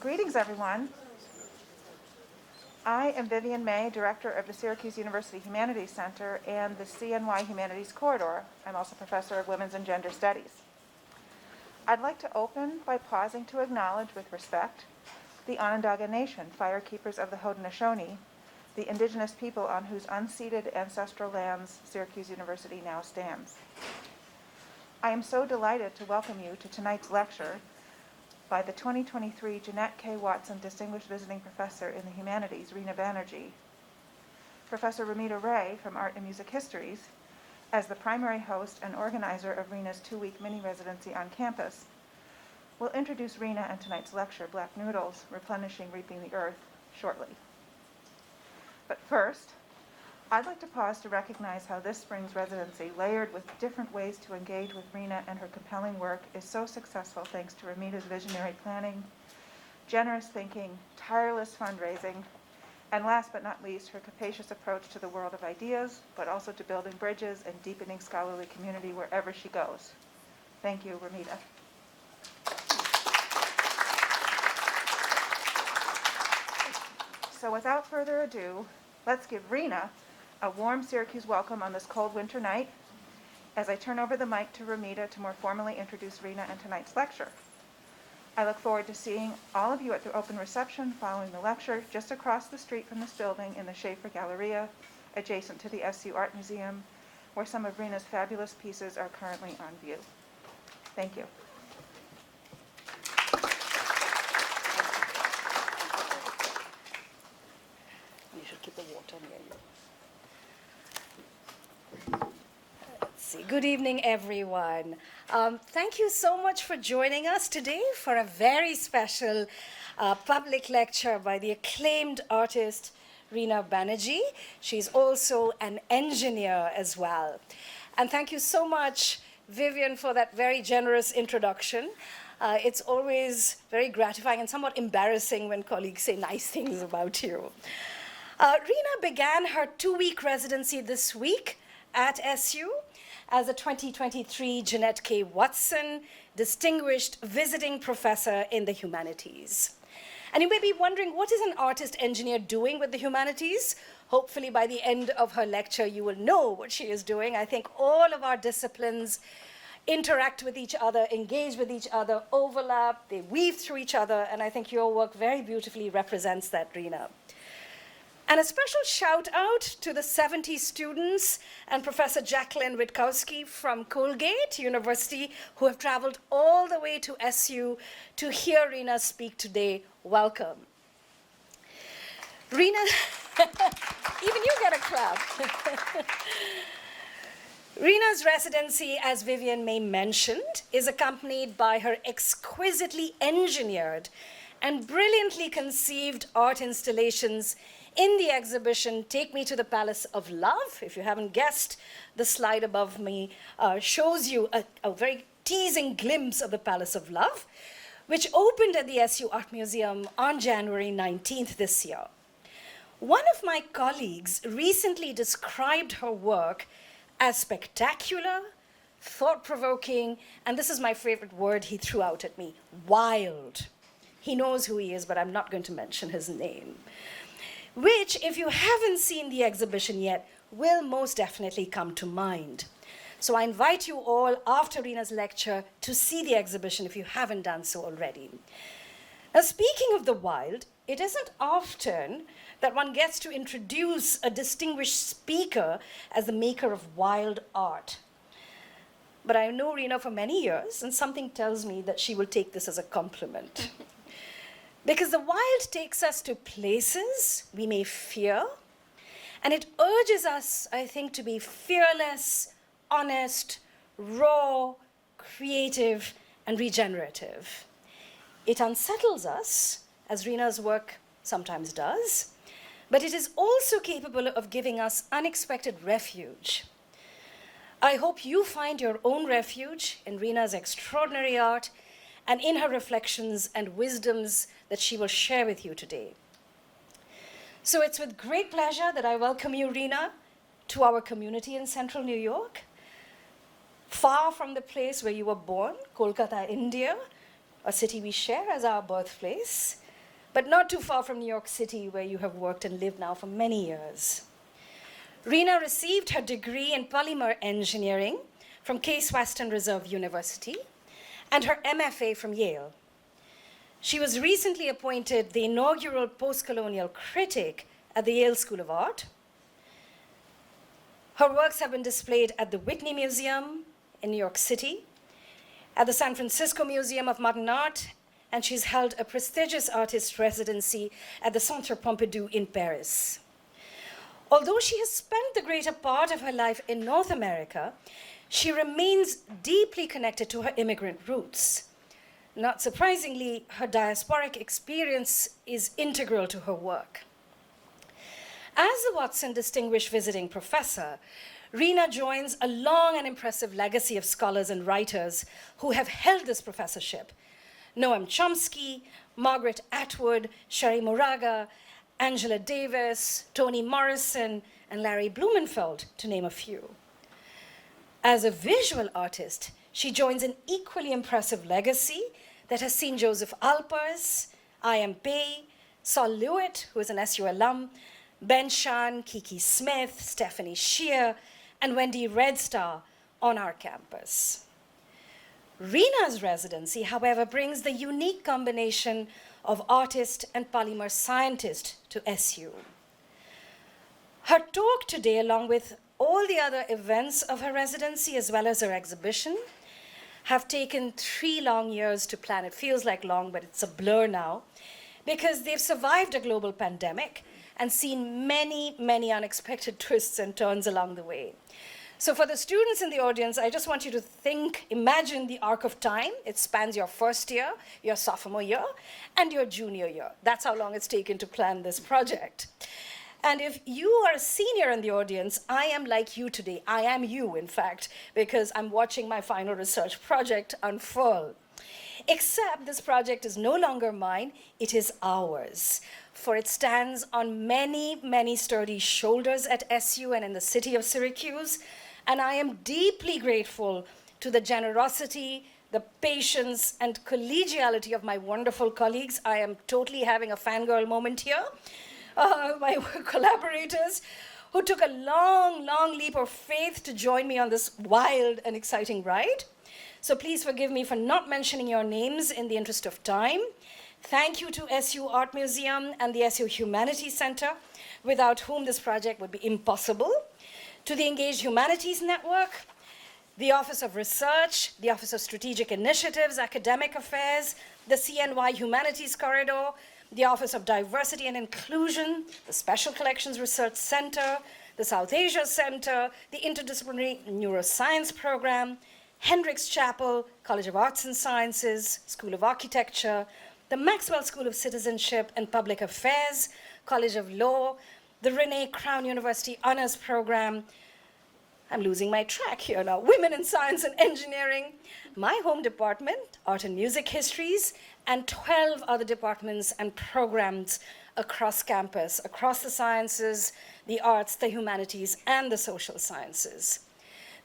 Greetings, everyone. I am Vivian May, Director of the Syracuse University Humanities Center and the CNY Humanities Corridor. I'm also Professor of Women's and Gender Studies. I'd like to open by pausing to acknowledge with respect the Onondaga Nation, firekeepers of the Haudenosaunee, the indigenous people on whose unceded ancestral lands Syracuse University now stands. I am so delighted to welcome you to tonight's lecture by the 2023 Jeanette K. Watson Distinguished Visiting Professor in the Humanities, Rina Banerjee. Professor Ramita Ray from Art and Music Histories, as the primary host and organizer of Rina's 2-week mini-residency on campus, will introduce Rina and tonight's lecture, Black Noodles, Replenishing, Reaping the Earth, shortly. But first, I'd like to pause to recognize how this spring's residency, layered with different ways to engage with Rina and her compelling work, is so successful thanks to Ramita's visionary planning, generous thinking, tireless fundraising, and last but not least, her capacious approach to the world of ideas, but also to building bridges and deepening scholarly community wherever she goes. Thank you, Ramita. So without further ado, let's give Rina a warm Syracuse welcome on this cold winter night as I turn over the mic to Ramita to more formally introduce Rina and tonight's lecture. I look forward to seeing all of you at the open reception following the lecture just across the street from this building in the Schaefer Galleria, adjacent to the SU Art Museum, where some of Rina's fabulous pieces are currently on view. Thank you. You should keep the water near you. Good evening, everyone. Thank you so much for joining us today for a very special public lecture by the acclaimed artist Rina Banerjee. She's also an engineer as well. And thank you so much, Vivian, for that very generous introduction. It's always very gratifying and somewhat embarrassing when colleagues say nice things about you. Rina began her 2-week residency this week at SU as a 2023 Jeanette K. Watson Distinguished Visiting Professor in the Humanities. And you may be wondering, what is an artist engineer doing with the humanities? Hopefully by the end of her lecture, you will know what she is doing. I think all of our disciplines interact with each other, engage with each other, overlap, they weave through each other, and I think your work very beautifully represents that, Rina. And a special shout out to the 70 students and Professor Jacqueline Witkowski from Colgate University who have traveled all the way to SU to hear Rina speak today. Welcome. Rina, even you get a clap. Rina's residency, as Vivian May mentioned, is accompanied by her exquisitely engineered and brilliantly conceived art installations in the exhibition, Take Me to the Palace of Love. If you haven't guessed, the slide above me shows you a very teasing glimpse of the Palace of Love, which opened at the SU Art Museum on January 19th this year. One of my colleagues recently described her work as spectacular, thought-provoking, and this is my favorite word he threw out at me, wild. He knows who he is, but I'm not going to mention his name. Which, if you haven't seen the exhibition yet, will most definitely come to mind. So I invite you all, after Rina's lecture, to see the exhibition if you haven't done so already. Now, speaking of the wild, it isn't often that one gets to introduce a distinguished speaker as the maker of wild art. But I know Rina for many years, and something tells me that she will take this as a compliment. Because the wild takes us to places we may fear, and it urges us, I think, to be fearless, honest, raw, creative, and regenerative. It unsettles us, as Rina's work sometimes does, but it is also capable of giving us unexpected refuge. I hope you find your own refuge in Rina's extraordinary art and in her reflections and wisdoms that she will share with you today. So it's with great pleasure that I welcome you, Rina, to our community in Central New York, far from the place where you were born, Kolkata, India, a city we share as our birthplace, but not too far from New York City, where you have worked and lived now for many years. Rina received her degree in polymer engineering from Case Western Reserve University and her MFA from Yale. She was recently appointed the inaugural post-colonial critic at the Yale School of Art. Her works have been displayed at the Whitney Museum in New York City, at the San Francisco Museum of Modern Art, and she's held a prestigious artist residency at the Centre Pompidou in Paris. Although she has spent the greater part of her life in North America, she remains deeply connected to her immigrant roots. Not surprisingly, her diasporic experience is integral to her work. As the Watson Distinguished Visiting Professor, Rina joins a long and impressive legacy of scholars and writers who have held this professorship: Noam Chomsky, Margaret Atwood, Sherry Moraga, Angela Davis, Toni Morrison, and Larry Blumenfeld, to name a few. As a visual artist, she joins an equally impressive legacy that has seen Joseph Alpers, I.M. Pei, Sol Lewitt, who is an SU alum, Ben Shan, Kiki Smith, Stephanie Shear, and Wendy Redstar on our campus. Rina's residency, however, brings the unique combination of artist and polymer scientist to SU. Her talk today, along with all the other events of her residency, as well as her exhibition, have taken 3 long years to plan. It feels like long, but it's a blur now, because they've survived a global pandemic and seen many, many unexpected twists and turns along the way. So for the students in the audience, I just want you to imagine the arc of time. It spans your first year, your sophomore year, and your junior year. That's how long it's taken to plan this project. And if you are a senior in the audience, I am like you today. I am you, in fact, because I'm watching my final research project unfold. Except this project is no longer mine, it is ours. For it stands on many, many sturdy shoulders at SU and in the city of Syracuse. And I am deeply grateful to the generosity, the patience, and collegiality of my wonderful colleagues. I am totally having a fangirl moment here. My collaborators who took a long, long leap of faith to join me on this wild and exciting ride. So please forgive me for not mentioning your names in the interest of time. Thank you to SU Art Museum and the SU Humanities Center, without whom this project would be impossible. To the Engaged Humanities Network, the Office of Research, the Office of Strategic Initiatives, Academic Affairs, the CNY Humanities Corridor, the Office of Diversity and Inclusion, the Special Collections Research Center, the South Asia Center, the Interdisciplinary Neuroscience Program, Hendricks Chapel, College of Arts and Sciences, School of Architecture, the Maxwell School of Citizenship and Public Affairs, College of Law, the Renee Crown University Honors Program. I'm losing my track here now. Women in Science and Engineering, my home department, Art and Music Histories, and 12 other departments and programs across campus, across the sciences, the arts, the humanities, and the social sciences.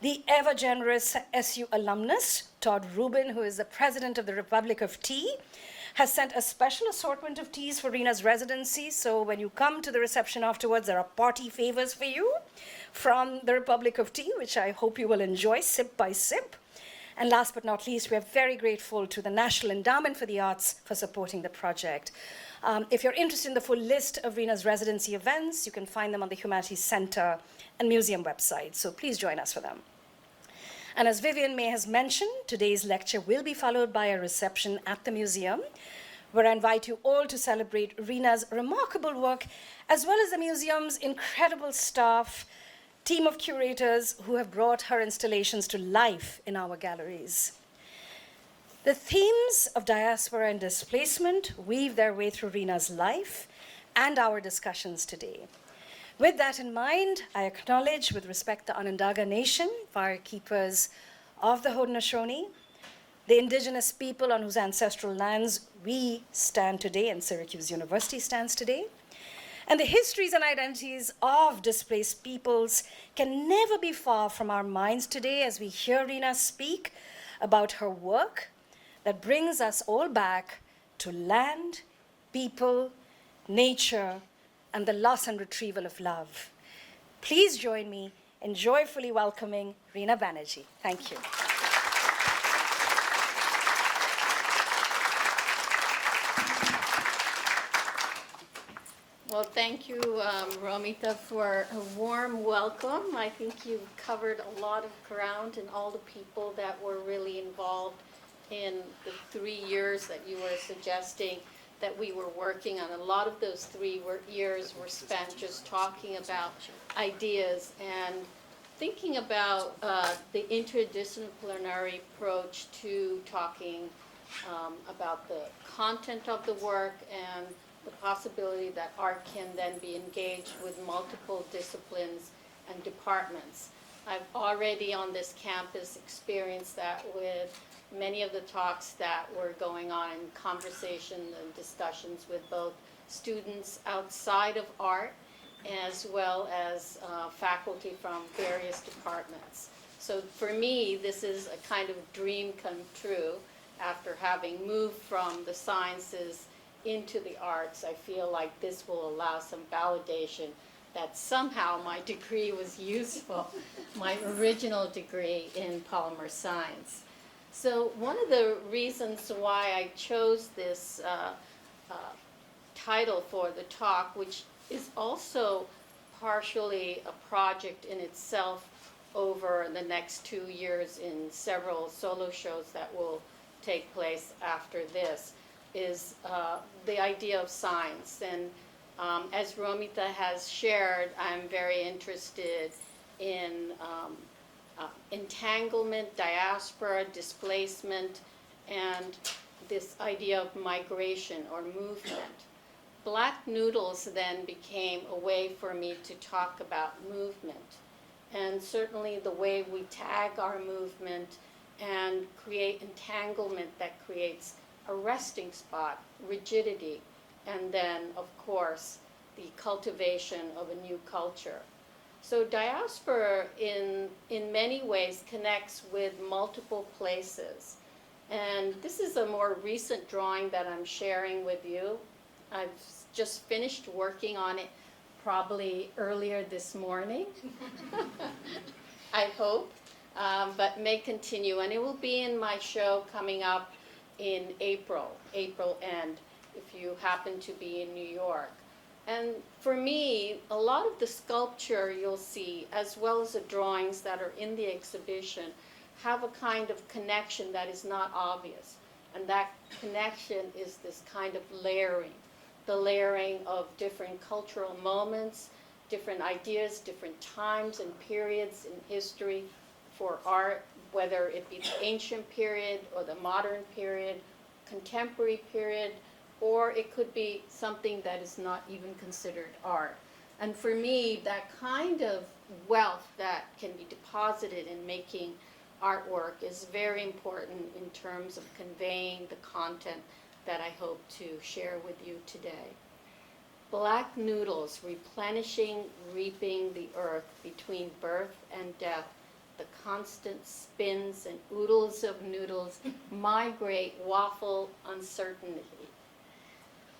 The ever-generous SU alumnus, Todd Rubin, who is the president of the Republic of Tea, has sent a special assortment of teas for Rina's residency. So when you come to the reception afterwards, there are party favors for you from the Republic of Tea, which I hope you will enjoy sip by sip. And last but not least, we are very grateful to the National Endowment for the Arts for supporting the project. If you're interested in the full list of Rina's residency events, you can find them on the Humanities Center and Museum website. So please join us for them. And as Vivian May has mentioned, today's lecture will be followed by a reception at the museum, where I invite you all to celebrate Rina's remarkable work, as well as the museum's incredible staff, team of curators who have brought her installations to life in our galleries. The themes of diaspora and displacement weave their way through Rina's life and our discussions today. With that in mind, I acknowledge with respect the Onondaga Nation, firekeepers of the Haudenosaunee, the indigenous people on whose ancestral lands we stand today and Syracuse University stands today. And the histories and identities of displaced peoples can never be far from our minds today as we hear Rina speak about her work, that brings us all back to land, people, nature, and the loss and retrieval of love. Please join me in joyfully welcoming Rina Banerjee. Thank you. Well, thank you, Romita, for a warm welcome. I think you've covered a lot of ground and all the people that were really involved in the 3 years that you were suggesting that we were working on. A lot of those years were spent just talking about ideas and thinking about the interdisciplinary approach to talking about the content of the work and the possibility that art can then be engaged with multiple disciplines and departments. I've already on this campus experienced that with many of the talks that were going on in conversation and discussions with both students outside of art as well as faculty from various departments. So for me, this is a kind of dream come true after having moved from the sciences into the arts. I feel like this will allow some validation that somehow my degree was useful, my original degree in polymer science. So one of the reasons why I chose this title for the talk, which is also partially a project in itself over the next 2 years in several solo shows that will take place after this, is the idea of science. And as Romita has shared, I'm very interested in entanglement, diaspora, displacement, and this idea of migration or movement. Black Noodles then became a way for me to talk about movement, and certainly the way we tag our movement and create entanglement that creates a resting spot, rigidity, and then, of course, the cultivation of a new culture. So diaspora in many ways connects with multiple places. And this is a more recent drawing that I'm sharing with you. I've just finished working on it probably earlier this morning, I hope, but may continue. And it will be in my show coming up in April end, if you happen to be in New York. And for me, a lot of the sculpture you'll see, as well as the drawings that are in the exhibition, have a kind of connection that is not obvious. And that connection is this kind of layering, the layering of different cultural moments, different ideas, different times and periods in history for art, whether it be the ancient period or the modern period, contemporary period, or it could be something that is not even considered art. And for me, that kind of wealth that can be deposited in making artwork is very important in terms of conveying the content that I hope to share with you today. Black Noodles, replenishing, reaping the earth between birth and death, the constant spins and oodles of noodles, migrate, waffle, uncertainty.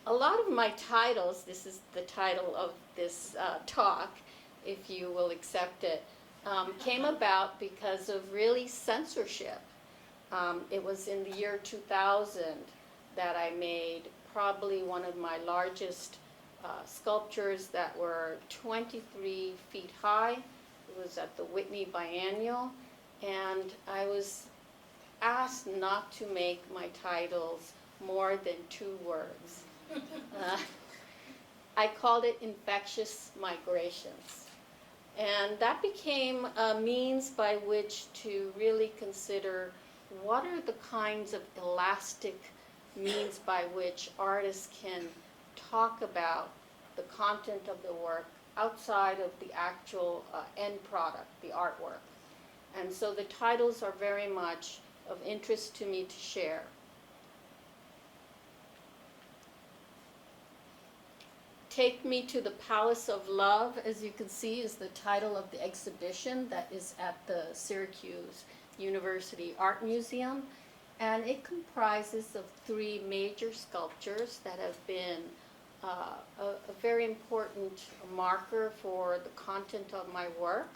A lot of my titles, this is the title of this talk, if you will accept it, came about because of really censorship. It was in the year 2000 that I made probably one of my largest sculptures that were 23 feet high. It was at the Whitney Biennial, and I was asked not to make my titles more than 2 words. I called it Infectious Migrations. And that became a means by which to really consider what are the kinds of elastic means by which artists can talk about the content of the work outside of the actual end product, the artwork. And so the titles are very much of interest to me to share. Take Me to the Palace of Love, as you can see, is the title of the exhibition that is at the Syracuse University Art Museum. And it comprises of three major sculptures that have been a very important marker for the content of my work.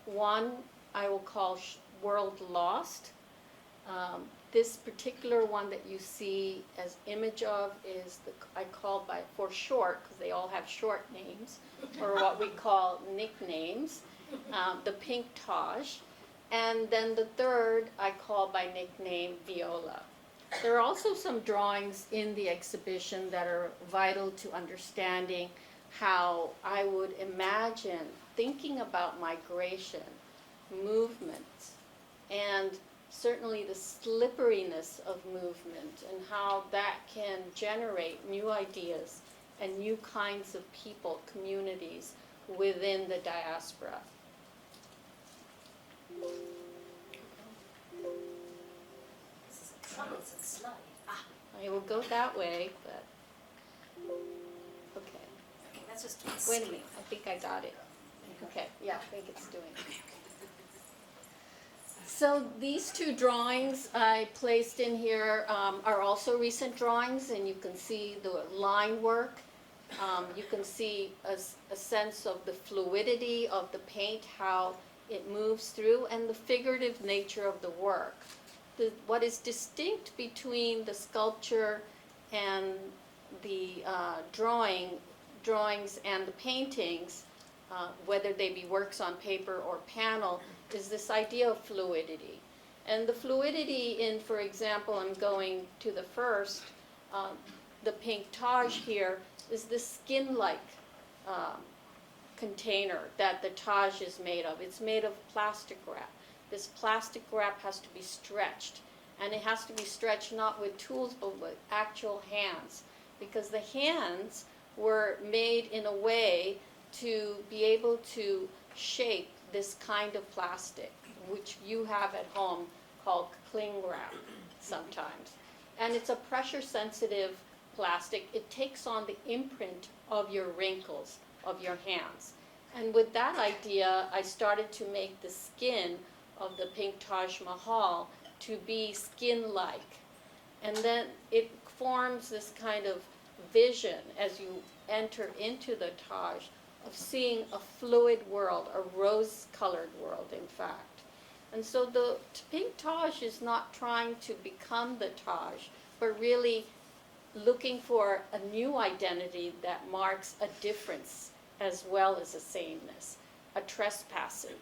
One I will call World Lost. This particular one that you see as image of is I call for short, because they all have short names, or what we call nicknames, the Pink Taj. And then the third I call by nickname Viola. There are also some drawings in the exhibition that are vital to understanding how I would imagine thinking about migration, movements, and certainly the slipperiness of movement and how that can generate new ideas and new kinds of people, communities within the diaspora. I will go that way, but okay. Okay, that's just Wait a minute, I think I got it. Okay, yeah, I think it's doing it. So these two drawings I placed in here are also recent drawings, and you can see the line work. You can see a sense of the fluidity of the paint, how it moves through, and the figurative nature of the work. What is distinct between the sculpture and the drawings and the paintings, whether they be works on paper or panel, is this idea of fluidity. And the fluidity in, for example, I'm going to the first, the Pink Taj here, is this skin-like container that the Taj is made of. It's made of plastic wrap. This plastic wrap has to be stretched, and it has to be stretched not with tools but with actual hands, because the hands were made in a way to be able to shape this kind of plastic, which you have at home called cling wrap sometimes. And it's a pressure-sensitive plastic. It takes on the imprint of your wrinkles, of your hands. And with that idea, I started to make the skin of the Pink Taj Mahal to be skin-like. And then it forms this kind of vision as you enter into the Taj of seeing a fluid world, a rose-colored world, in fact. And so the Pink Taj is not trying to become the Taj, but really looking for a new identity that marks a difference as well as a sameness, a trespassing.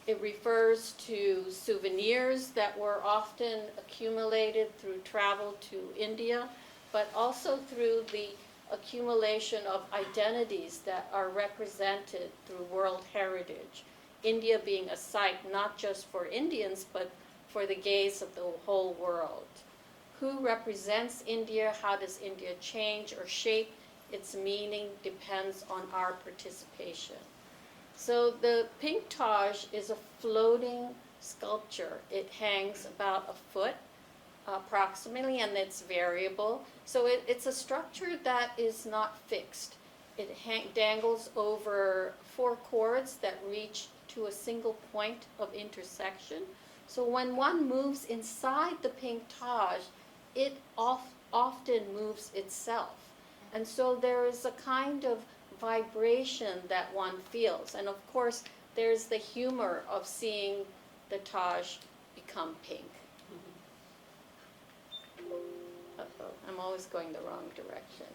It refers to souvenirs that were often accumulated through travel to India, but also through the accumulation of identities that are represented through World Heritage. India being a site not just for Indians, but for the gaze of the whole world. Who represents India? How does India change or shape its meaning depends on our participation. So the Pink Taj is a floating sculpture. It hangs about a foot approximately, and it's variable. So it's a structure that is not fixed. It dangles over 4 cords that reach to a single point of intersection. So when one moves inside the Pink Taj, it often moves itself. And so there is a kind of vibration that one feels. And of course, there's the humor of seeing the Taj become pink. Uh-oh, I'm always going the wrong direction.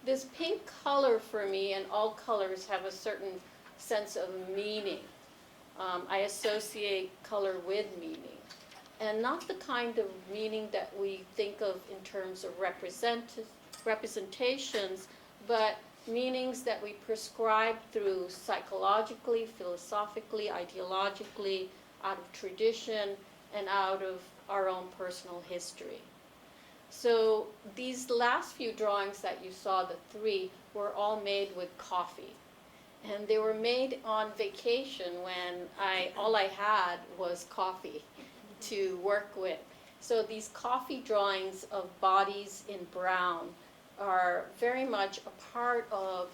This pink color for me, and all colors have a certain sense of meaning. I associate color with meaning. And not the kind of meaning that we think of in terms of representations, but meanings that we prescribe through psychologically, philosophically, ideologically, out of tradition, and out of our own personal history. So these last few drawings that you saw, the 3, were all made with coffee. And they were made on vacation when all I had was coffee to work with. So these coffee drawings of bodies in brown are very much a part of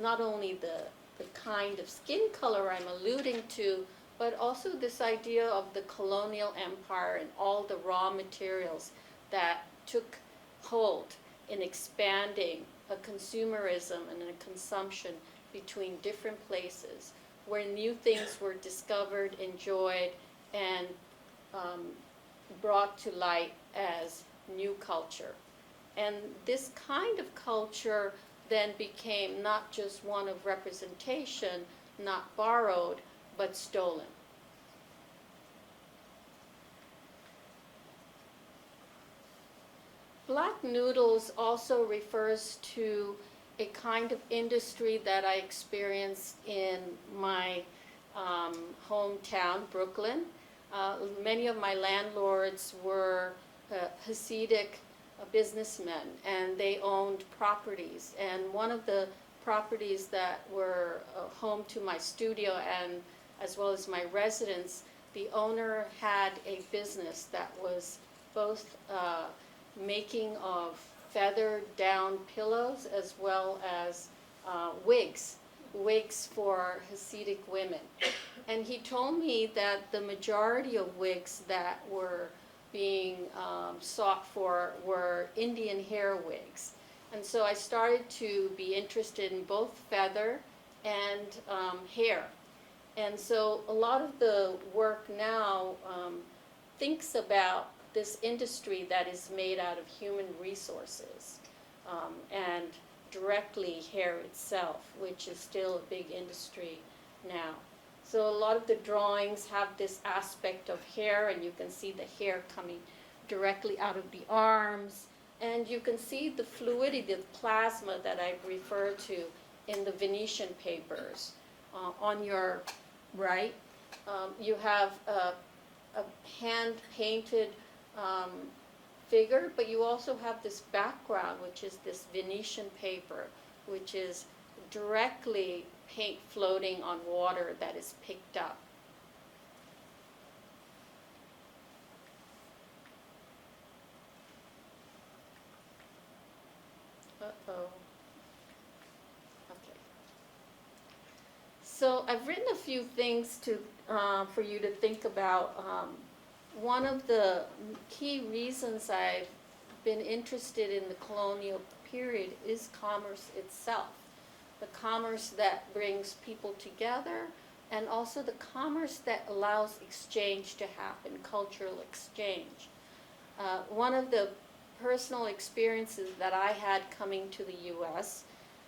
not only the kind of skin color I'm alluding to, but also this idea of the colonial empire and all the raw materials that took hold in expanding a consumerism and a consumption between different places where new things were discovered, enjoyed, and brought to light as new culture. And this kind of culture then became not just one of representation, not borrowed, but stolen. Black noodles also refers to a kind of industry that I experienced in my hometown, Brooklyn. Many of my landlords were Hasidic businessmen, and they owned properties. And one of the properties that were home to my studio and as well as my residence, the owner had a business that was both making of feathered down pillows as well as wigs for Hasidic women. And he told me that the majority of wigs that were being sought for were Indian hair wigs. And so I started to be interested in both feather and hair. And so a lot of the work now thinks about this industry that is made out of human resources and directly hair itself, which is still a big industry now. So a lot of the drawings have this aspect of hair, and you can see the hair coming directly out of the arms, and you can see the fluidity, the plasma that I refer to in the Venetian papers. On your right, you have a hand-painted figure, but you also have this background, which is this Venetian paper, which is directly paint floating on water that is picked up. Uh-oh. Okay. So I've written a few things to for you to think about. One of the key reasons I've been interested in the colonial period is commerce itself. The commerce that brings people together, and also the commerce that allows exchange to happen, cultural exchange. One of the personal experiences that I had coming to the U.S.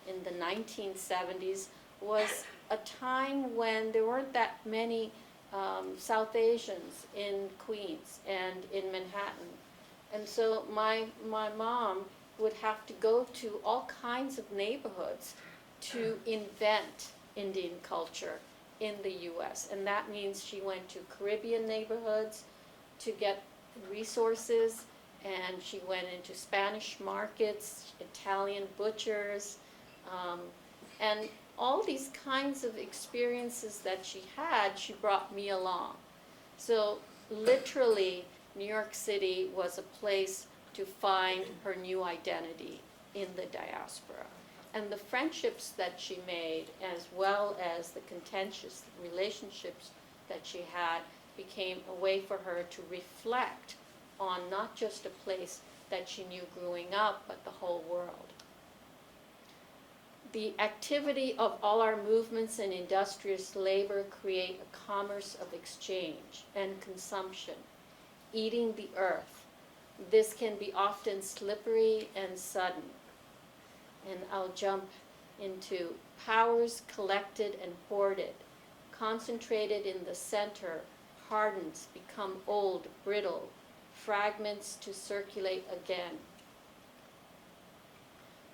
in the 1970s was a time when there weren't that many South Asians in Queens and in Manhattan. And so my mom would have to go to all kinds of neighborhoods to invent Indian culture in the U.S. And that means she went to Caribbean neighborhoods to get resources, and she went into Spanish markets, Italian butchers, and all these kinds of experiences that she had, she brought me along. So literally, New York City was a place to find her new identity in the diaspora. And the friendships that she made, as well as the contentious relationships that she had, became a way for her to reflect on not just a place that she knew growing up, but the whole world. The activity of all our movements and industrious labor create a commerce of exchange and consumption, eating the earth. This can be often slippery and sudden. And I'll jump into powers collected and hoarded, concentrated in the center, hardens, become old, brittle, fragments to circulate again.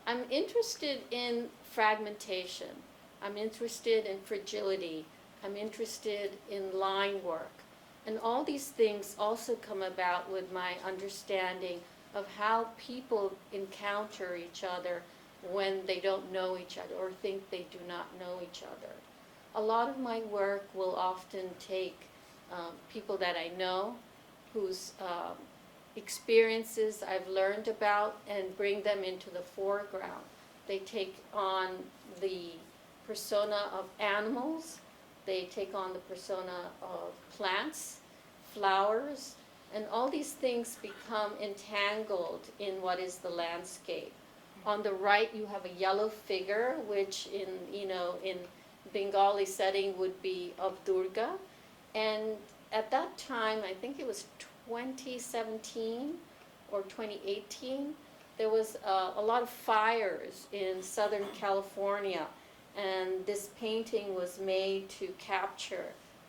I'm interested in fragmentation. I'm interested in fragility. I'm interested in line work. And all these things also come about with my understanding of how people encounter each other when they don't know each other or think they do not know each other. A lot of my work will often take people that I know, whose experiences I've learned about, and bring them into the foreground. They take on the persona of animals, They take on the persona of plants, flowers, and all these things become entangled in what is the landscape. On the right, you have a yellow figure, which in Bengali setting would be of Durga. And at that time, I think it was 2017 or 2018, there was a lot of fires in Southern California, and this painting was made to capture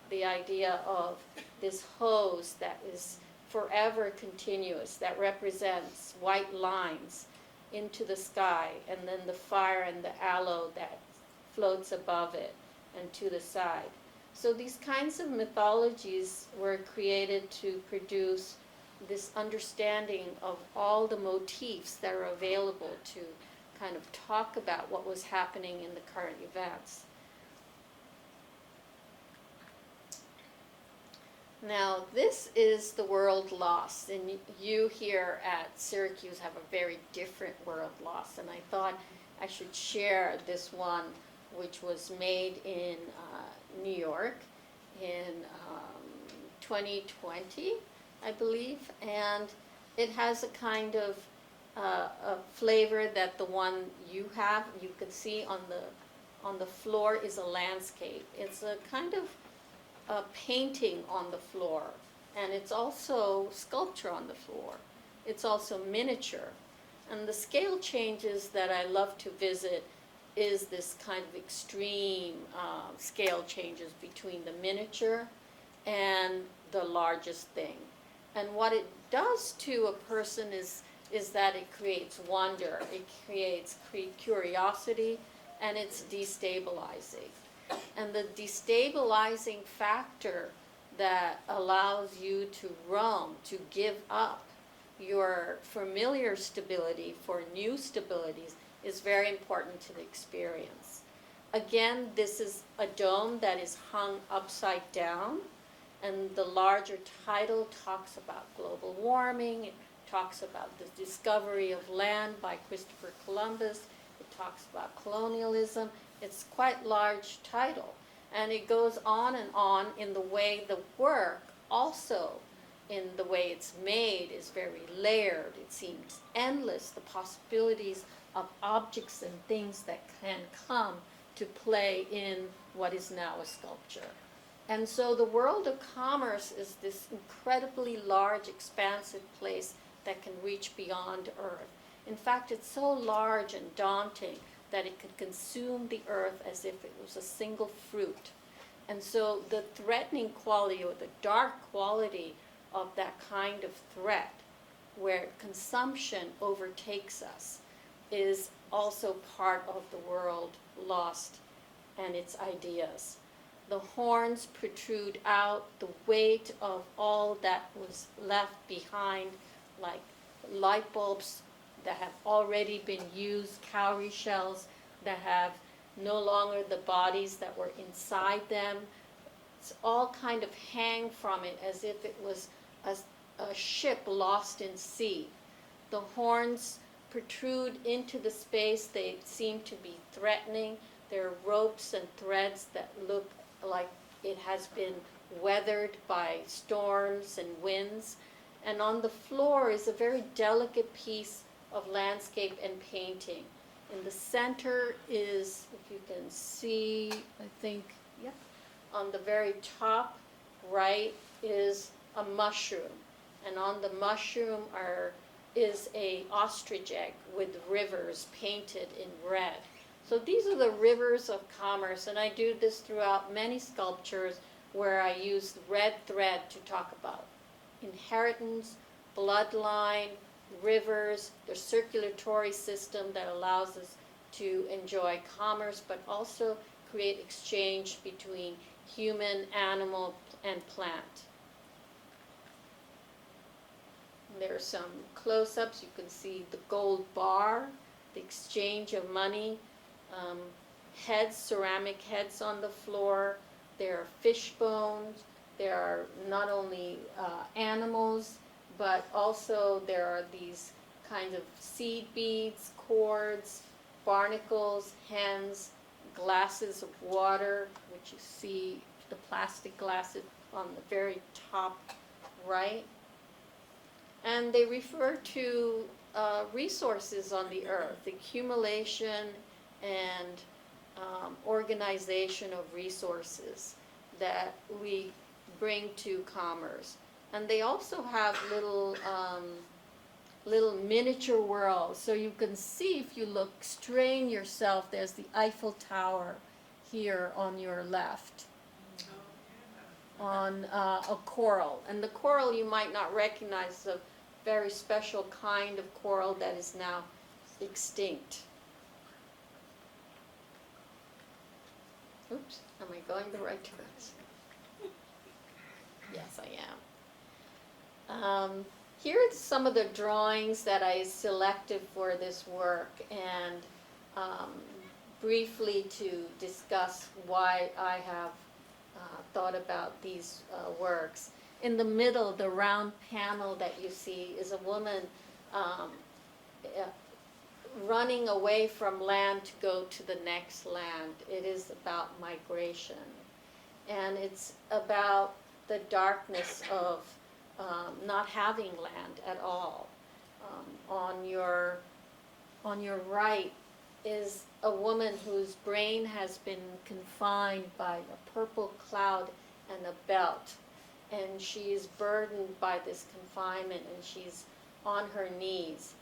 the idea of this hose that is forever continuous, that represents white lines into the sky, and then the fire and the aloe that floats above it and to the side. So these kinds of mythologies were created to produce this understanding of all the motifs that are available to kind of talk about what was happening in the current events. Now, this is the world lost, and you here at Syracuse have a very different world lost, and I thought I should share this one, which was made in New York in 2020, I believe, and it has a kind of a flavor that the one you have. You can see on the floor is a landscape. It's a kind of a painting on the floor, and it's also sculpture on the floor. It's also miniature, and the scale changes that I love to visit is this kind of extreme scale changes between the miniature and the largest thing. And what it does to a person is that it creates wonder, it creates curiosity, and it's destabilizing. And the destabilizing factor that allows you to roam, to give up your familiar stability for new stabilities is very important to the experience. Again, this is a dome that is hung upside down, and the larger title talks about global warming, it talks about the discovery of land by Christopher Columbus, it talks about colonialism. It's quite large title, and it goes on and on in the way the work also in the way it's made is very layered. It seems endless, the possibilities of objects and things that can come to play in what is now a sculpture. And so the world of commerce is this incredibly large, expansive place that can reach beyond Earth. In fact, it's so large and daunting that it could consume the Earth as if it was a single fruit. And so the threatening quality or the dark quality of that kind of threat, where consumption overtakes us, is also part of the world lost and its ideas. The horns protrude out, the weight of all that was left behind, like light bulbs that have already been used, cowrie shells that have no longer the bodies that were inside them. It's all kind of hang from it as if it was a ship lost in sea. The horns protrude into the space. They seem to be threatening. There are ropes and threads that look like it has been weathered by storms and winds. And on the floor is a very delicate piece of landscape and painting. In the center is, if you can see, I think, yep, on the very top right is a mushroom. And on the mushroom is a ostrich egg with rivers painted in red. So these are the rivers of commerce, and I do this throughout many sculptures where I use red thread to talk about inheritance, bloodline, rivers, the circulatory system that allows us to enjoy commerce, but also create exchange between human, animal, and plant. There are some close-ups. You can see the gold bar, the exchange of money, heads, ceramic heads on the floor. There are fish bones. There are not only animals, but also there are these kinds of seed beads, cords, barnacles, hens, glasses of water, which you see the plastic glass on the very top right. And they refer to resources on the earth, accumulation and organization of resources that we bring to commerce. And they also have little miniature worlds. So you can see, if you look, strain yourself, there's the Eiffel Tower here on your left, on a coral. And the coral you might not recognize, a very special kind of coral that is now extinct. Oops, am I going the right direction? Yes, I am. Here are some of the drawings that I selected for this work, and briefly to discuss why I have thought about these works. In the middle, the round panel that you see is a woman running away from land to go to the next land. It is about migration. And it's about the darkness of not having land at all. On your right is a woman whose brain has been confined by a purple cloud and a belt. And she's burdened by this confinement, and she's on her knees.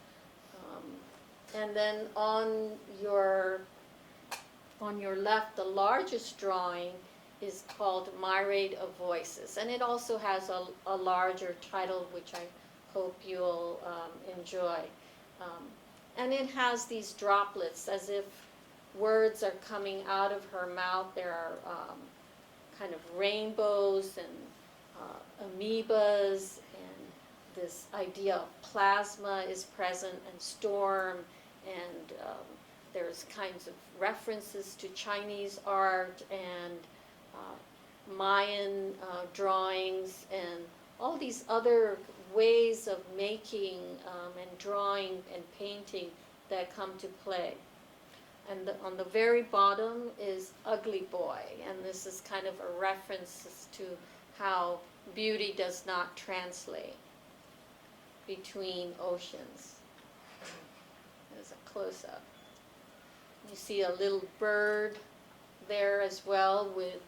And then on your left, the largest drawing is called Migrate of Voices. And it also has a larger title, which I hope you'll enjoy. And it has these droplets, as if words are coming out of her mouth. There are kind of rainbows and amoebas, and this idea of plasma is present, and storm, and there's kinds of references to Chinese art and Mayan drawings, and all these other ways of making and drawing and painting that come to play. And on the very bottom is Ugly Boy, and this is kind of a reference to how beauty does not translate between oceans. There's a close-up. You see a little bird there as well, with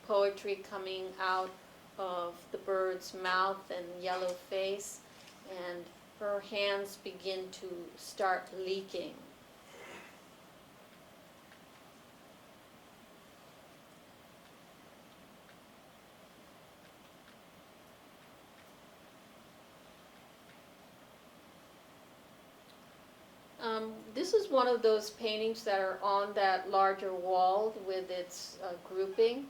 poetry coming out of the bird's mouth and yellow face, and her hands begin to start leaking. This is one of those paintings that are on that larger wall with its grouping.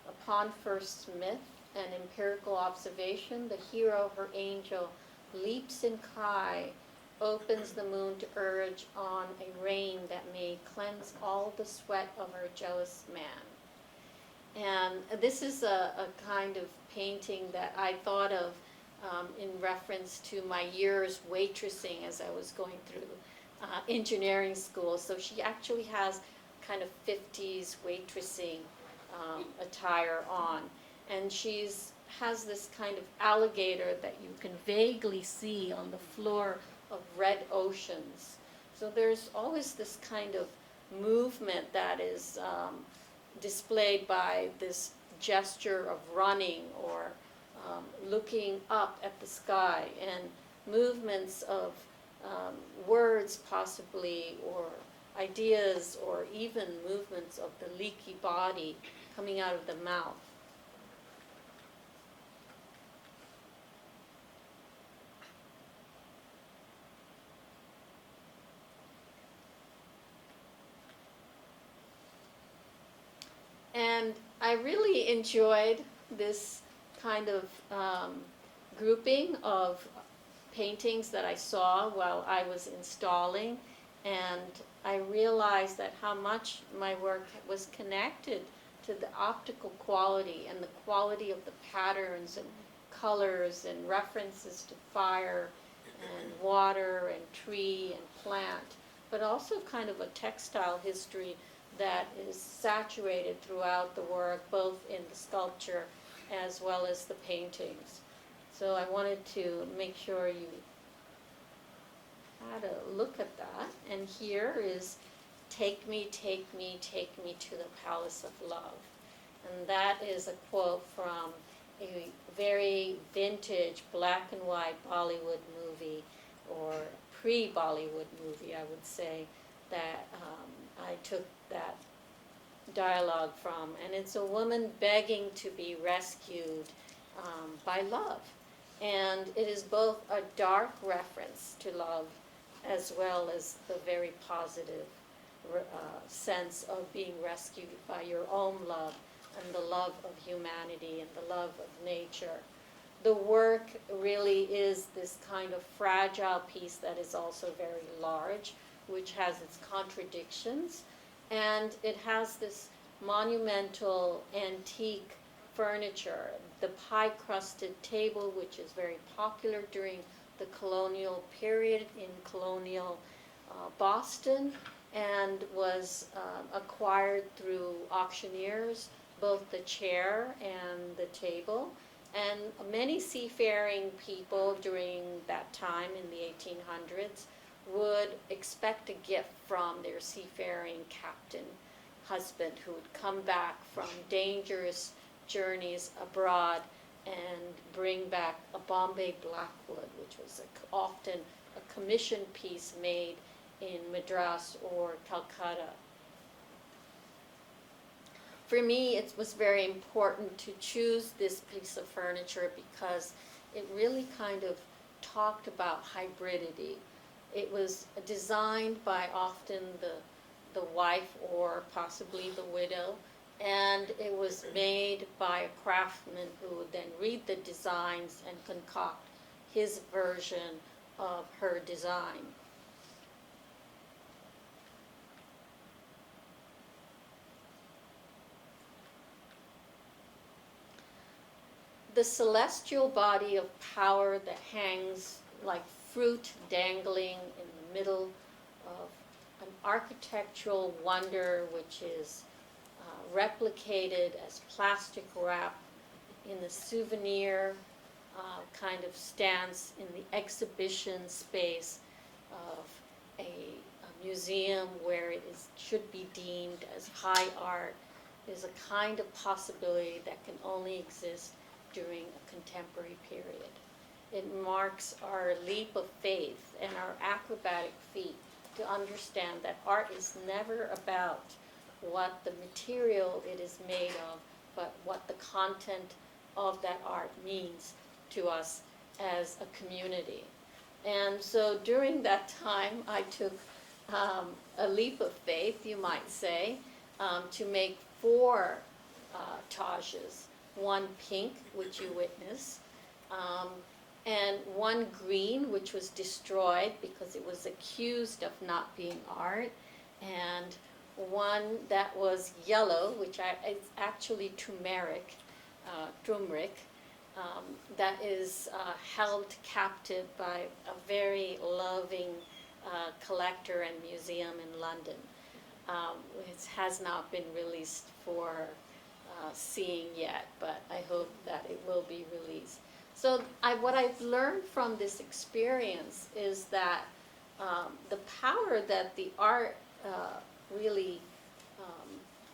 Upon first myth and empirical observation, the hero, her angel, leaps in cry, opens the moon to urge on a rain that may cleanse all the sweat of her jealous man. And this is a kind of painting that I thought of in reference to my years waitressing as I was going through engineering school. So she actually has kind of 50s waitressing attire on, and has this kind of alligator that you can vaguely see on the floor of red oceans. So there's always this kind of movement that is displayed by this gesture of running or looking up at the sky, and movements of words possibly, or ideas, or even movements of the leaky body coming out of the mouth. And I really enjoyed this kind of grouping of paintings that I saw while I was installing, and I realized that how much my work was connected to the optical quality and the quality of the patterns and colors and references to fire and water and tree and plant, but also kind of a textile history that is saturated throughout the work, both in the sculpture as well as the paintings. So I wanted to make sure you had a look at that. And here is "Take me, take me, take me to the palace of love." And that is a quote from a very vintage black and white Bollywood movie, or pre-Bollywood movie, I would say, that I took that dialogue from. And it's a woman begging to be rescued by love. And it is both a dark reference to love as well as the very positive sense of being rescued by your own love and the love of humanity and the love of nature. The work really is this kind of fragile piece that is also very large, which has its contradictions, and it has this monumental antique furniture, the pie-crusted table, which is very popular during the colonial period in colonial Boston, and was acquired through auctioneers, both the chair and the table. And many seafaring people during that time in the 1800s would expect a gift from their seafaring captain husband, who would come back from dangerous journeys abroad and bring back a Bombay blackwood, which was often a commission piece made in Madras or Calcutta. For me, it was very important to choose this piece of furniture because it really kind of talked about hybridity. It was designed by often the wife or possibly the widow, and it was made by a craftsman who would then read the designs and concoct his version of her design. The celestial body of power that hangs like fruit dangling in the middle of an architectural wonder, which is replicated as plastic wrap in the souvenir kind of stance in the exhibition space of a museum where it should be deemed as high art, is a kind of possibility that can only exist during a contemporary period. It marks our leap of faith and our acrobatic feat to understand that art is never about what the material it is made of, but what the content of that art means to us as a community. And so during that time, I took a leap of faith, you might say, to make 4 Tajes. One pink, which you witness, and one green, which was destroyed because it was accused of not being art, and one that was yellow, which is actually turmeric, that is held captive by a very loving collector and museum in London. It has not been released for seeing yet, but I hope that it will be released. So what I've learned from this experience is that the power that the art really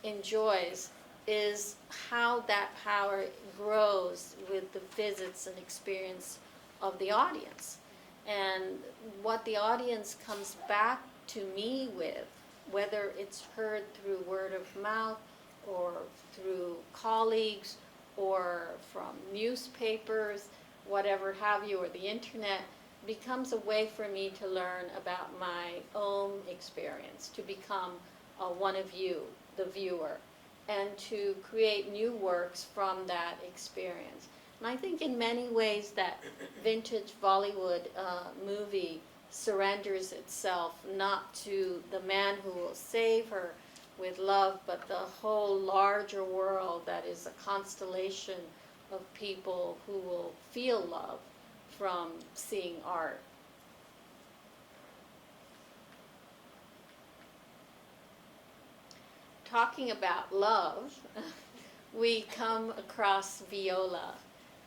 enjoys is how that power grows with the visits and experience of the audience. And what the audience comes back to me with, whether it's heard through word of mouth or through colleagues or from newspapers, whatever have you, or the internet, becomes a way for me to learn about my own experience, to become one of you, the viewer, and to create new works from that experience. And I think in many ways that vintage Bollywood movie surrenders itself not to the man who will save her with love, but the whole larger world that is a constellation of people who will feel love from seeing art. talking about love, we come across Viola.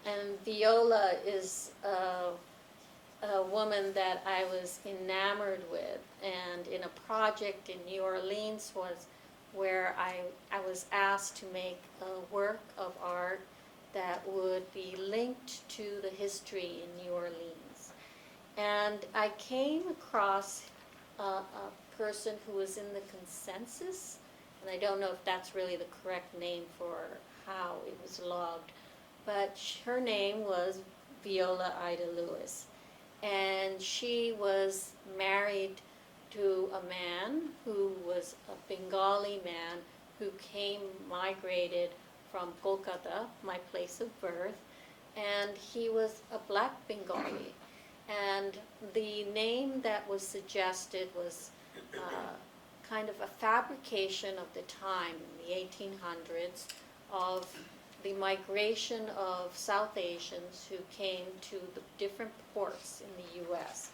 And Viola is a woman that I was enamored with, and in a project in New Orleans was where I was asked to make a work of art that would be linked to the history in New Orleans. And I came across a person who was in the consensus, and I don't know if that's really the correct name for how it was logged, but her name was Viola Ida Lewis. And she was married to a man who was a Bengali man who migrated from Kolkata, my place of birth, and he was a black Bengali. And the name that was suggested was kind of a fabrication of the time in the 1800s of the migration of South Asians who came to the different ports in the U.S.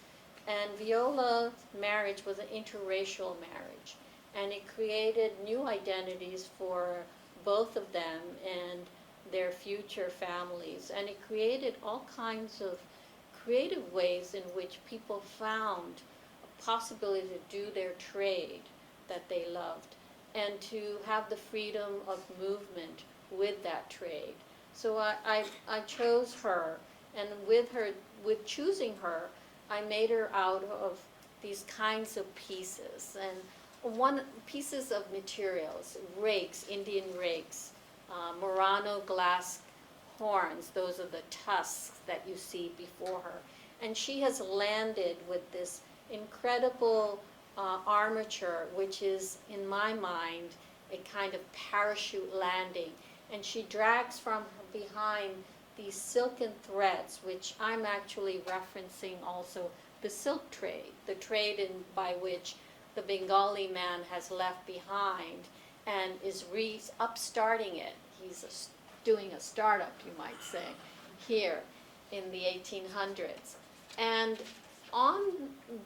And Viola's marriage was an interracial marriage, and it created new identities for both of them and their future families. And it created all kinds of creative ways in which people found a possibility to do their trade that they loved and to have the freedom of movement with that trade. So I chose her, and with choosing her, I made her out of these kinds of pieces, and pieces of materials, rakes, Indian rakes, Murano glass horns, those are the tusks that you see before her. And she has landed with this incredible armature, which is, in my mind, a kind of parachute landing. And she drags from behind these silken threads, which I'm actually referencing also the silk trade, the trade by which the Bengali man has left behind and is upstarting it. He's doing a startup, you might say, here in the 1800s. And on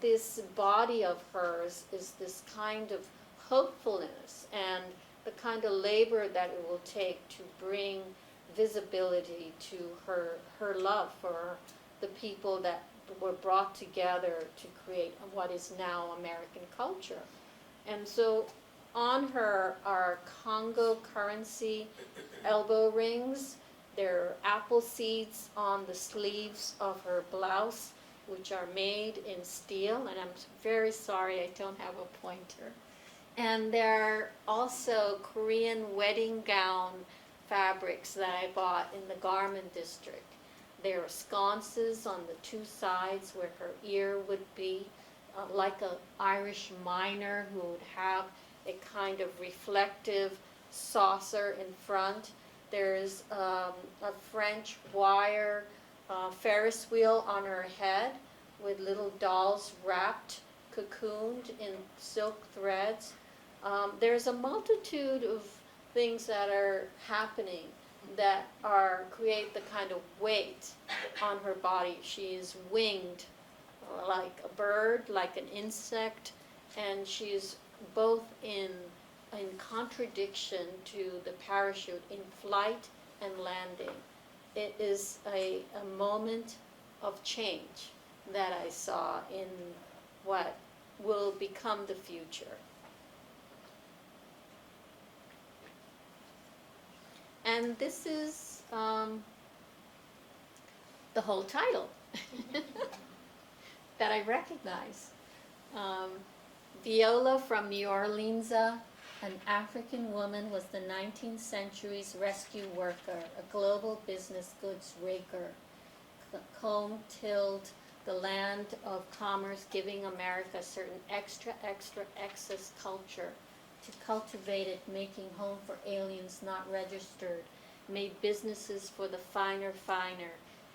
this body of hers is this kind of hopefulness and the kind of labor that it will take to bring visibility to her love for the people that were brought together to create what is now American culture. And so on her are Congo currency elbow rings. There are apple seeds on the sleeves of her blouse, which are made in steel, and I'm very sorry I don't have a pointer. And there are also Korean wedding gown fabrics that I bought in the garment district. There are sconces on the two sides where her ear would be, like an Irish miner who would have a kind of reflective saucer in front. There's a French wire Ferris wheel on her head with little dolls wrapped, cocooned in silk threads. There's a multitude of things that are happening that create the kind of weight on her body. She is winged like a bird, like an insect, and she's both in contradiction to the parachute, in flight and landing. It is a moment of change that I saw in what will become the future. And this is the whole title that I recognize. Viola from New Orleans, an African woman, was the 19th century's rescue worker, a global business goods raker. Comb-tilled the land of commerce, giving America certain excess culture. To cultivate it, making home for aliens not registered, made businesses for the finer,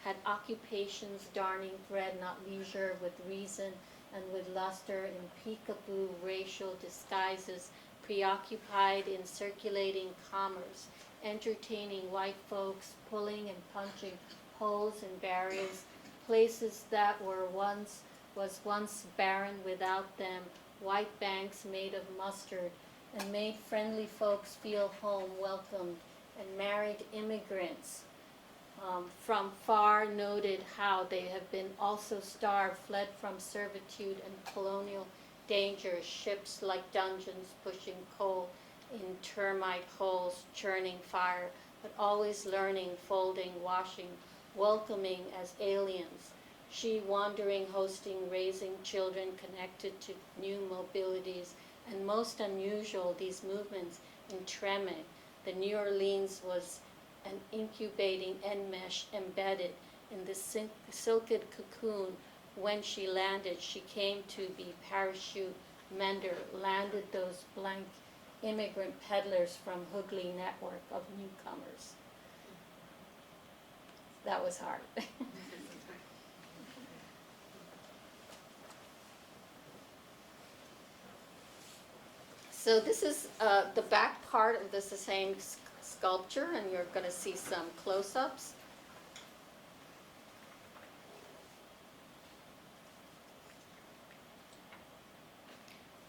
had occupations darning thread, not leisure, with reason and with luster, in peekaboo racial disguises, preoccupied in circulating commerce, entertaining white folks, pulling and punching holes in barriers, places that was once barren without them, white banks made of mustard, and made friendly folks feel home, welcomed, and married immigrants from far noted how they have been also starved, fled from servitude and colonial dangers, ships like dungeons pushing coal in termite holes, churning fire, but always learning, folding, washing, welcoming as aliens. She wandering, hosting, raising children connected to new mobilities, and most unusual, these movements in Treme. The New Orleans was an incubating enmesh embedded in the silken cocoon. When she landed, she came to be parachute mender, landed those blank immigrant peddlers from Hoogly network of newcomers. That was hard. So this is the back part of this same sculpture, and you're going to see some close-ups.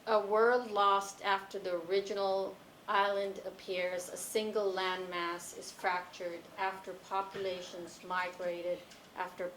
A world lost after the original island appears, a single landmass is fractured after populations migrated, after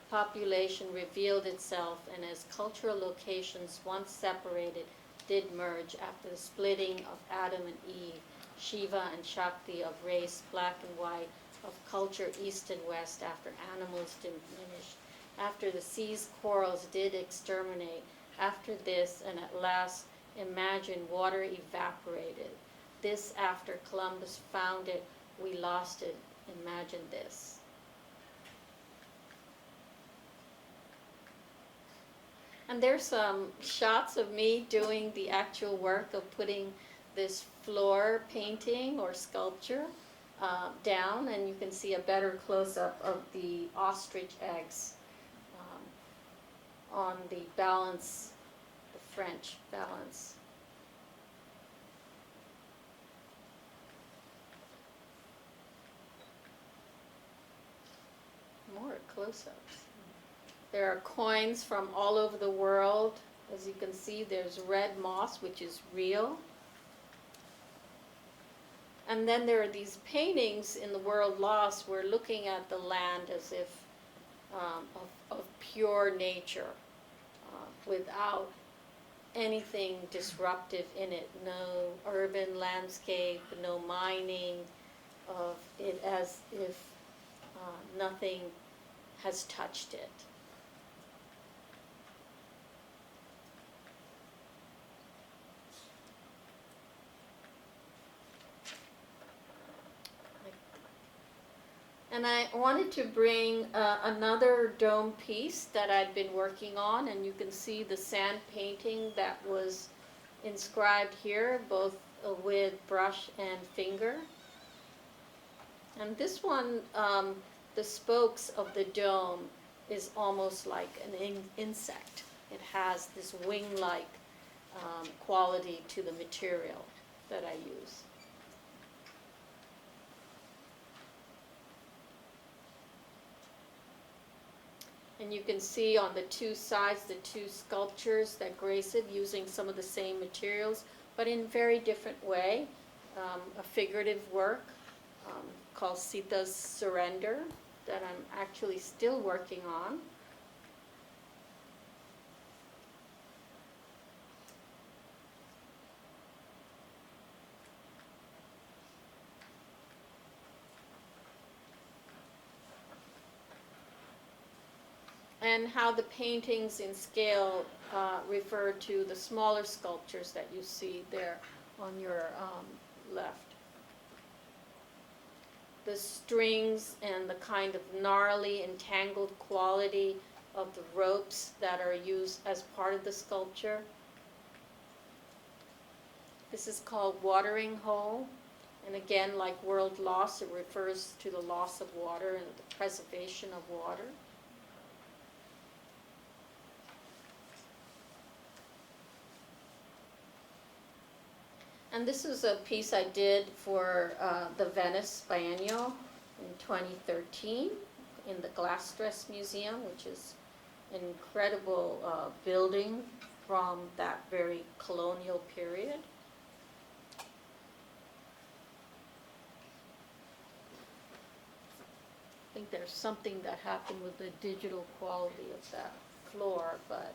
population revealed itself, and as cultural locations once separated did merge after the splitting of Adam and Eve, Shiva and Shakti, of race, black and white, of culture, east and west, after animals diminished, after the sea's corals did exterminate, after this, and at last, imagine water evaporated. This after Columbus found it, we lost it. Imagine this. And there's some shots of me doing the actual work of putting this floor painting or sculpture down, and you can see a better close-up of the ostrich eggs on the balance, the French balance. More close-ups. There are coins from all over the world. As you can see, there's red moss, which is real. And then there are these paintings in the world lost. We're looking at the land as if of pure nature, without anything disruptive in it. No urban landscape, no mining, of it as if nothing has touched it. And I wanted to bring another dome piece that I'd been working on, and you can see the sand painting that was inscribed here, both with brush and finger. And this one, the spokes of the dome is almost like an insect. It has this wing-like quality to the material that I use. And you can see on the two sides the two sculptures that grace it, using some of the same materials, but in very different way. A figurative work called Sita's Surrender that I'm actually still working on. And how the paintings in scale refer to the smaller sculptures that you see there on your left. The strings and the kind of gnarly, entangled quality of the ropes that are used as part of the sculpture. This is called Watering Hole. And again, like World Loss, it refers to the loss of water and the preservation of water. And this is a piece I did for the Venice Biennial in 2013 in the Glass Museum, which is an incredible building from that very colonial period. there's something that happened with the digital quality of that floor, but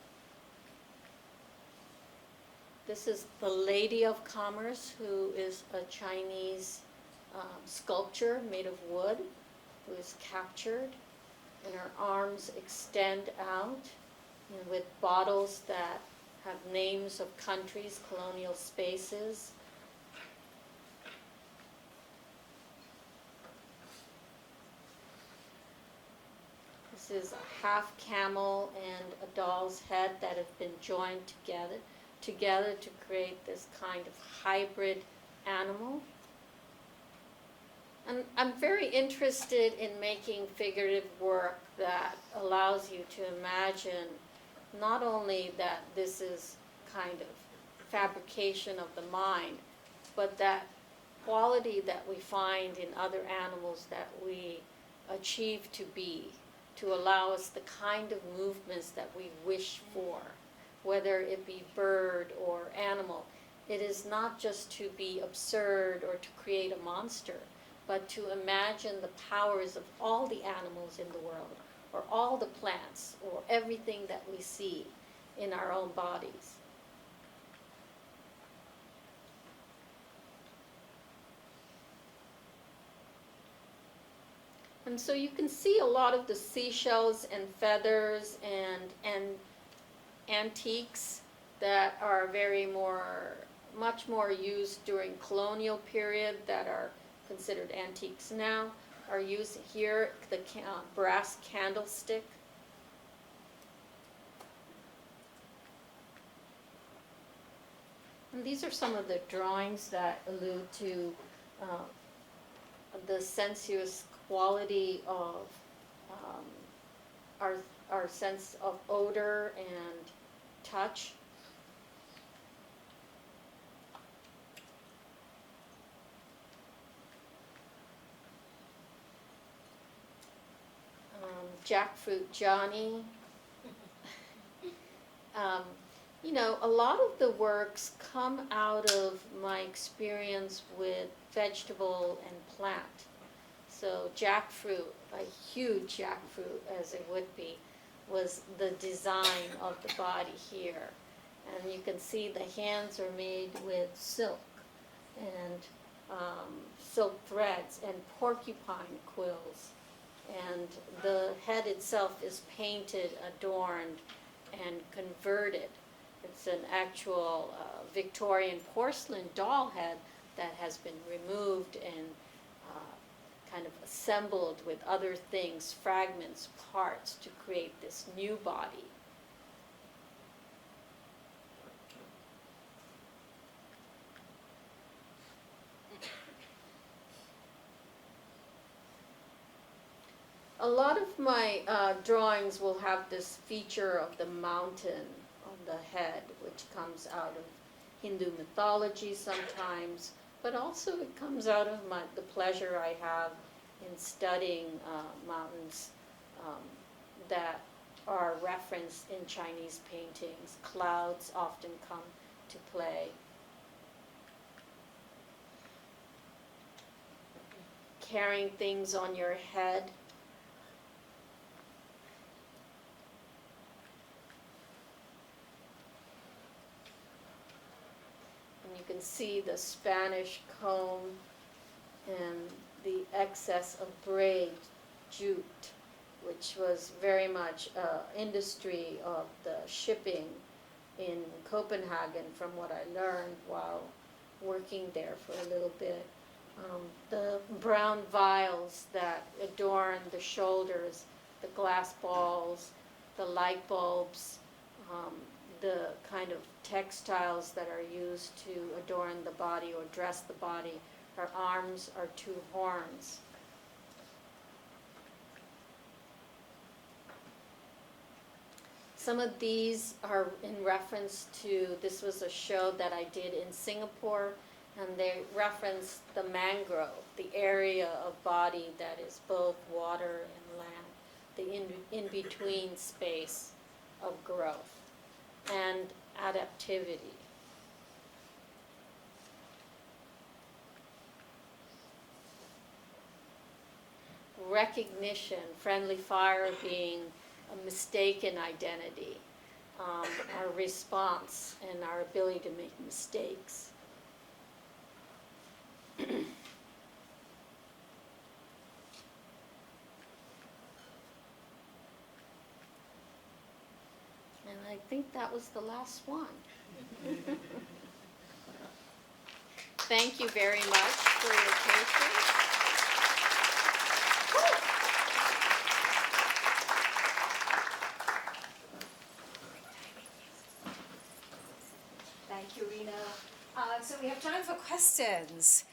this is the Lady of Commerce, who is a Chinese sculpture made of wood, who is captured, and her arms extend out, and with bottles that have names of countries, colonial spaces. This is a half camel and a doll's head that have been joined together to create this kind of hybrid animal. And I'm very interested in making figurative work that allows you to imagine not only that this is kind of fabrication of the mind, but that quality that we find in other animals that we achieve to be, to allow us the kind of movements that we wish for, whether it be bird or animal. It is not just to be absurd or to create a monster, but to imagine the powers of all the animals in the world, or all the plants, or everything that we see in our own bodies. And so you can see a lot of the seashells and feathers and antiques that are much more used during colonial period, that are considered antiques now, are used here. The brass candlestick. And these are some of the drawings that allude to the sensuous quality of our sense of odor and touch. Jackfruit Johnny. You know, a lot of the works come out of my experience with vegetable and plant. So jackfruit, a huge jackfruit as it would be, was the design of the body here. And you can see the hands are made with silk and silk threads and porcupine quills. And the head itself is painted, adorned, and converted. It's an actual Victorian porcelain doll head that has been removed and kind of assembled with other things, fragments, parts, to create this new body. A lot of my drawings will have this feature of the mountain on the head, which comes out of Hindu mythology sometimes, but also it comes out of the pleasure I have in studying mountains that are referenced in Chinese paintings. Clouds often come to play. Carrying things on your head. You can see the Spanish comb and the excess of braid, jute, which was very much industry of the shipping in Copenhagen, from what I learned while working there for a little bit. The brown vials that adorn the shoulders, the glass balls, the light bulbs, the kind of textiles that are used to adorn the body or dress the body. Her arms are two horns. Some of these are in reference to, this was a show that I did in Singapore, and they reference the mangrove, the area of body that is both water and land, the in-between space of growth and adaptivity. recognition, friendly fire being a mistaken identity, our response and our ability to make mistakes. And I think that was the last one. Thank you very much for your patience. Thank you, Rina. So we have time for questions.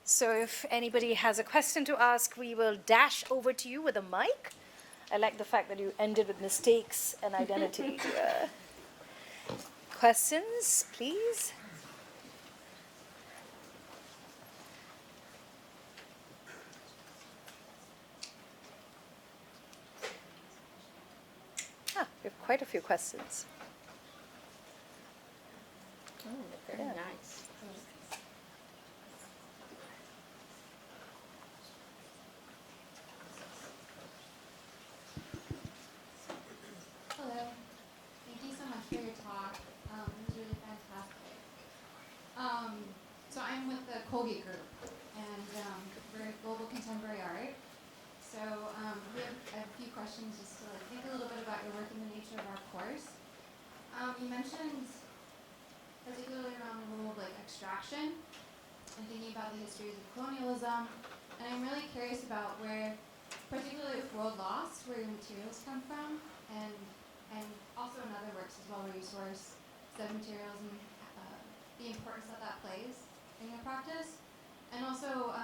So if anybody has a question to ask, we will dash over to you with a mic. I like the fact that you ended with mistakes and identity. Questions, please? We have quite a few questions. Oh, very nice. Hello. Thank you so much for your talk. It was really fantastic. So I'm with the Colgate Group, and we're global contemporary art. So we have a few questions just to think a little bit about your work and the nature of our course. You mentioned particularly around the role of extraction and thinking about the histories of colonialism. And I'm really curious about where, particularly with World Lost, where your materials come from, and also in other works as well, where you source said materials and the importance that plays in your practice. And also,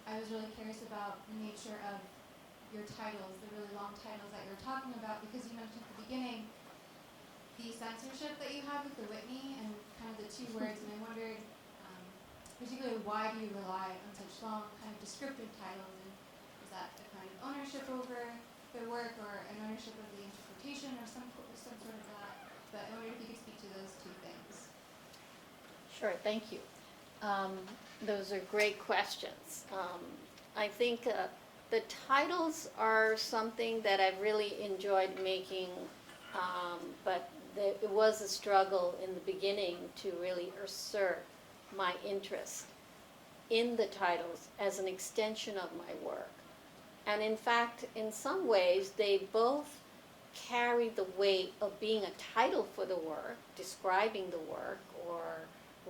I was really curious about the nature of your titles, the really long titles that you were talking about, because you mentioned at the beginning the censorship that you have with the Whitney and kind of the two words, and I wondered particularly why do you rely on such long kind of descriptive titles, and is that a kind of ownership over the work or an ownership of the interpretation or some sort of that? But I wondered if you could speak to those two things. Sure, thank you. Those are great questions. I think the titles are something that I've really enjoyed making, but it was a struggle in the beginning to really assert my interest in the titles as an extension of my work. And in fact, in some ways, they both carry the weight of being a title for the work, describing the work, or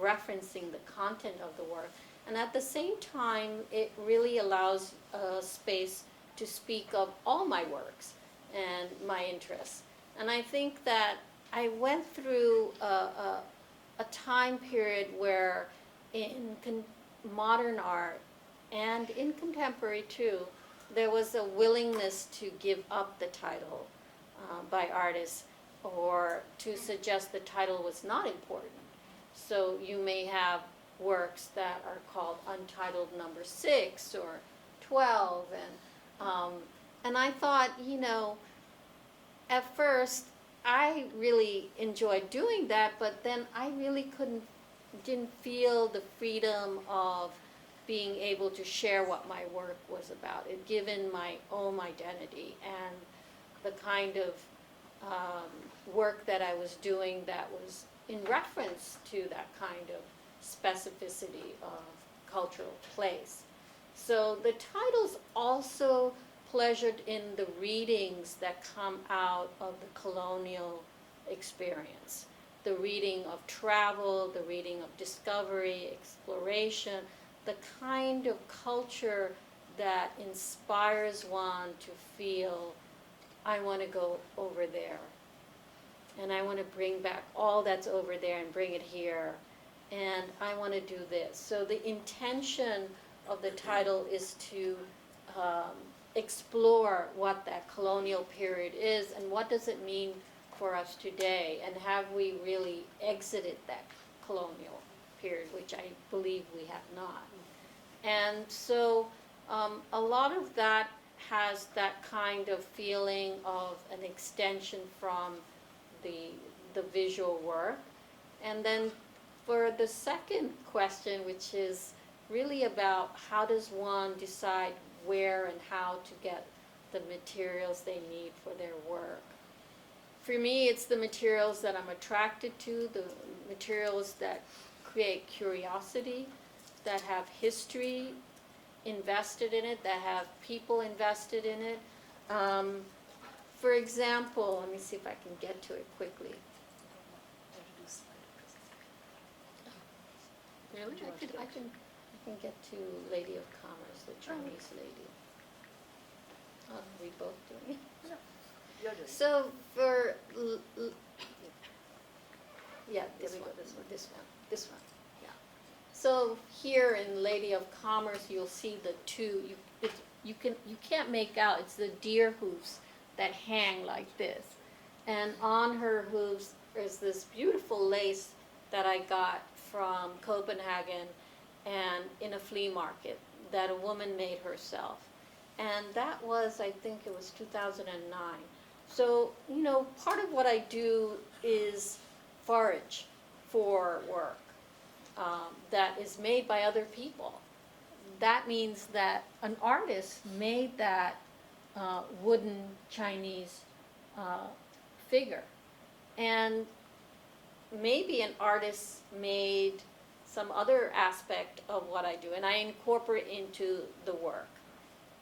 referencing the content of the work. And at the same time, it really allows a space to speak of all my works and my interests. And I think that I went through a time period where in modern art and in contemporary too, there was a willingness to give up the title by artists, or to suggest the title was not important. So you may have works that are called Untitled Number 6 or 12, and I thought, at first I really enjoyed doing that, but then I really didn't feel the freedom of being able to share what my work was about, it given my own identity and the kind of work that I was doing that was in reference to that kind of specificity of cultural place. So the titles also pleasured in the readings that come out of the colonial experience. The reading of travel, the reading of discovery, exploration, the kind of culture that inspires one to feel, I want to go over there. And I want to bring back all that's over there and bring it here. And I want to do this. So the intention of the title is to explore what that colonial period is and what does it mean for us today, and have we really exited that colonial period, which I believe we have not. And so a lot of that has that kind of feeling of an extension from the visual work. And then for the second question, which is really about how does one decide where and how to get the materials they need for their work. For me, it's the materials that I'm attracted to, the materials that create curiosity, that have history invested in it, that have people invested in it. For example, let me see if I can get to it quickly. Really? I can get to Lady of Commerce, the Chinese lady. Oh, we both doing it? So for, yeah, this one, yeah. So here in Lady of Commerce, you'll see the two, you can't make out, it's the deer hooves that hang like this. And on her hooves is this beautiful lace that I got from Copenhagen and in a flea market that a woman made herself. And that was, I think it was 2009. So, you know, part of what I do is forage for work that is made by other people. That means that an artist made that wooden Chinese figure. And maybe an artist made some other aspect of what I do, and I incorporate into the work.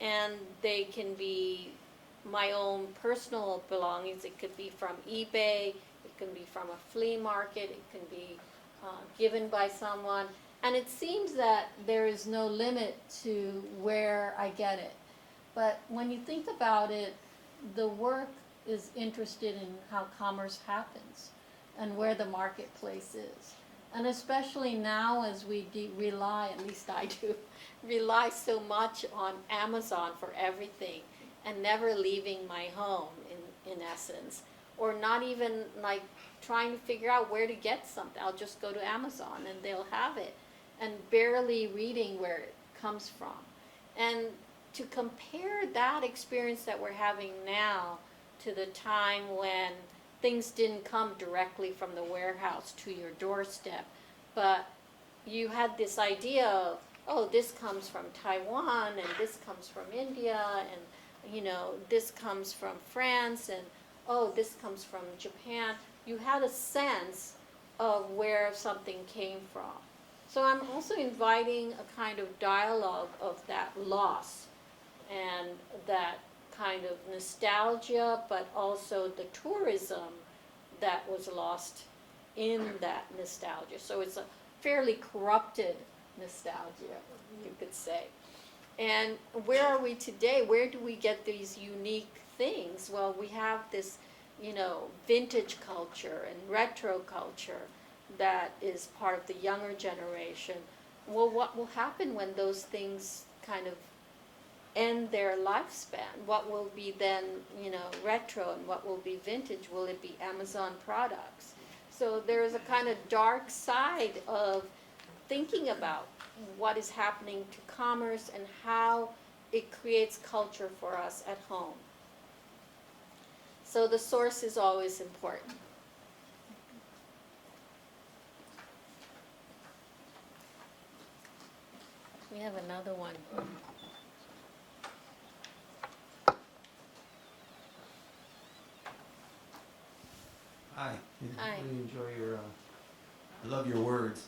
And they can be my own personal belongings. It could be from eBay, it can be from a flea market, it can be given by someone. And it seems that there is no limit to where I get it. But when you think about it, the work is interested in how commerce happens and where the marketplace is. And especially now as we rely, at least I do, rely so much on Amazon for everything and never leaving my home in essence, or not even like trying to figure out where to get something. I'll just go to Amazon and they'll have it, and barely reading where it comes from. And to compare that experience that we're having now to the time when things didn't come directly from the warehouse to your doorstep, but you had this idea of, oh, this comes from Taiwan, and this comes from India, and you know, this comes from France, and oh, this comes from Japan. You had a sense of where something came from. So I'm also inviting a kind of dialogue of that loss and that kind of nostalgia, but also the tourism that was lost in that nostalgia. So it's a fairly corrupted nostalgia, you could say. And where are we today? Where do we get these unique things? Well, we have this, you know, vintage culture and retro culture that is part of the younger generation. Well, what will happen when those things kind of end their lifespan? What will be then, you know, retro, and what will be vintage? Will it be Amazon products? So there is a kind of dark side of thinking about what is happening to commerce and how it creates culture for us at home. So the source is always important. We have another one. Hi. Hi. I really enjoy your, I love your words.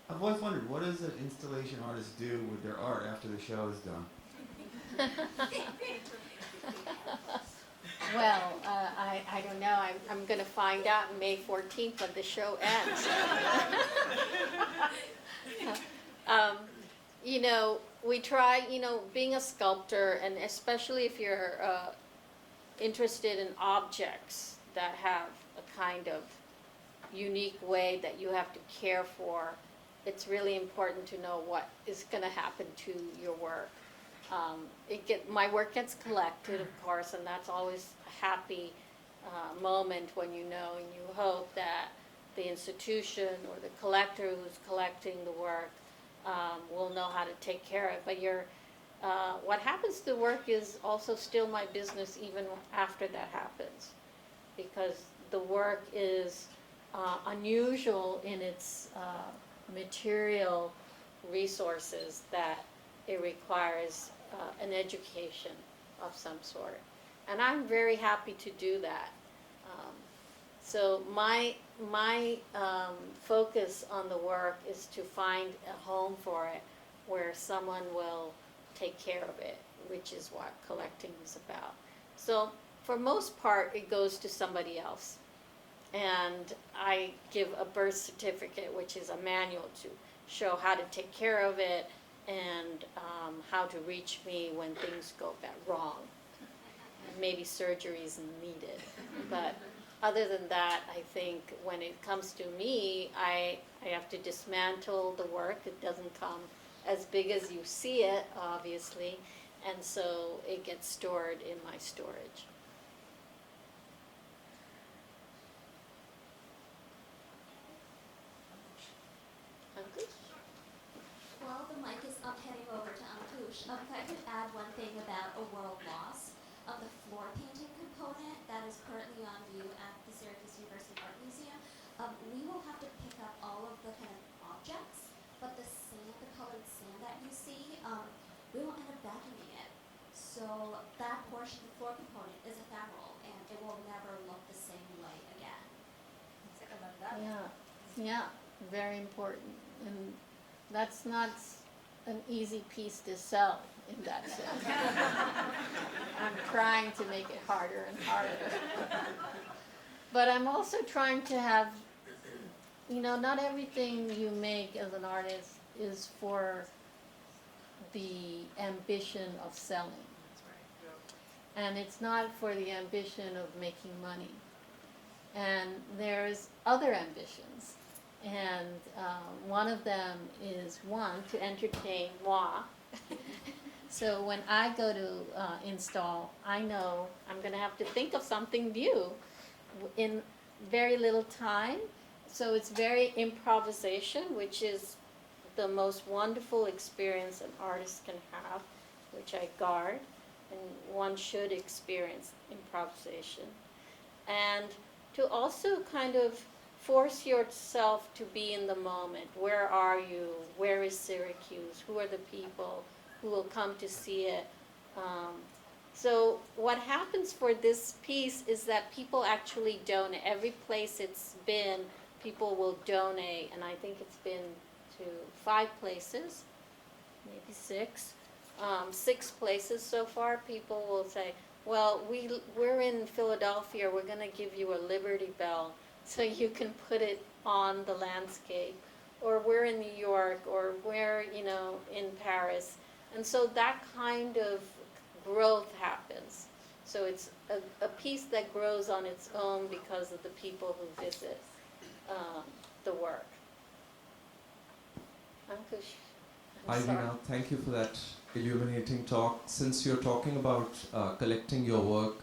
I've always wondered, what does an installation artist do with their art after the show is done? Well, I don't know. I'm going to find out on May 14th when the show ends. You know, we try, you know, being a sculptor, and especially if you're interested in objects that have a kind of unique way that you have to care for, it's really important to know what is going to happen to your work. My work gets collected, of course, and that's always a happy moment when you know and you hope that the institution or the collector who's collecting the work will know how to take care of it. But what happens to the work is also still my business even after that happens, because the work is unusual in its material resources, that it requires an education of some sort. And I'm very happy to do that. So my focus on the work is to find a home for it where someone will take care of it, which is what collecting is about. So for most part, it goes to somebody else. And I give a birth certificate, which is a manual to show how to take care of it and how to reach me when things go wrong. Maybe surgery is needed. But other than that, I think when it comes to me, I have to dismantle the work. It doesn't come as big as you see it, obviously, and so it gets stored in my storage. Ankush? While the mic is up heading over to Ankush, if I could add one thing about a world lost, the floor painting component that is currently on view at the Syracuse University Art Museum, we will have to pick up all of the kind of objects, but the sand, the colored sand that you see, we will end up vacuuming it. So that portion, the floor component, is ephemeral, and it will never look the same way again. Yeah, very important. And that's not an easy piece to sell in that sense. I'm trying to make it harder and harder. But I'm also trying to have, not everything you make as an artist is for the ambition of selling. And it's not for the ambition of making money. And there's other ambitions. And one of them is, to entertain moi. So when I go to install, I know I'm going to have to think of something new in very little time. So it's very improvisation, which is the most wonderful experience an artist can have, which I guard. And one should experience improvisation. And to also kind of force yourself to be in the moment. Where are you? Where is Syracuse? Who are the people who will come to see it? So what happens for this piece is that people actually donate. Every place it's been, people will donate, and I think it's been to 5 places, maybe 6. 6 places so far. People will say, well, we're in Philadelphia, we're going to give you a Liberty Bell so you can put it on the landscape. Or we're in New York, or we're, in Paris. And so that kind of growth happens. So it's a piece that grows on its own because of the people who visit the work. Ankush, Hi, Rina. Thank you for that illuminating talk. Since you're talking about collecting your work,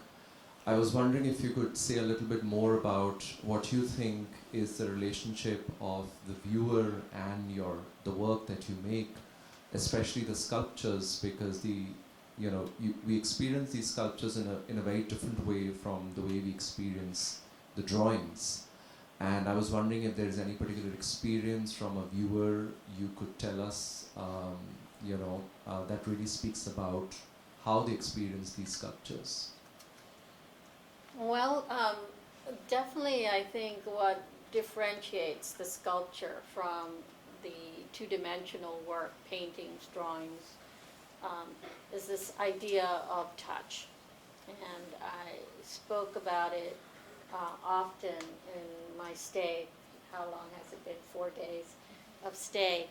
I was wondering if you could say a little bit more about what you think is the relationship of the viewer and the work that you make, especially the sculptures, because we experience these sculptures in a very different way from the way we experience the drawings. And I was wondering if there's any particular experience from a viewer you could tell us, that really speaks about how they experience these sculptures. Well, definitely I think what differentiates the sculpture from the two-dimensional work, paintings, drawings, is this idea of touch. And I spoke about it often in my stay. How long has it been? 4 days of stay.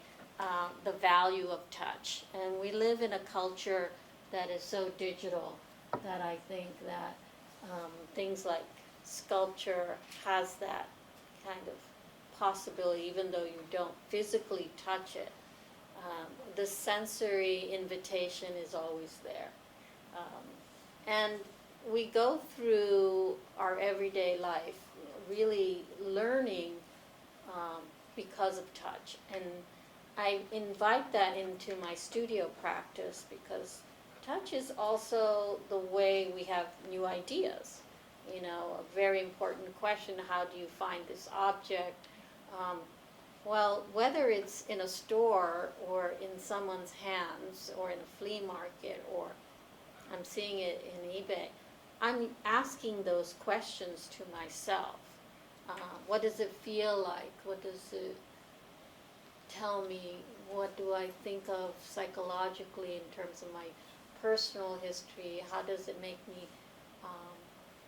The value of touch. And we live in a culture that is so digital that I think that things like sculpture has that kind of possibility, even though you don't physically touch it. The sensory invitation is always there. And we go through our everyday life really learning because of touch. And I invite that into my studio practice because touch is also the way we have new ideas. A very important question, how do you find this object? Well, whether it's in a store or in someone's hands or in a flea market or I'm seeing it in eBay, I'm asking those questions to myself. What does it feel like? What does it tell me? What do I think of psychologically in terms of my personal history? How does it make me,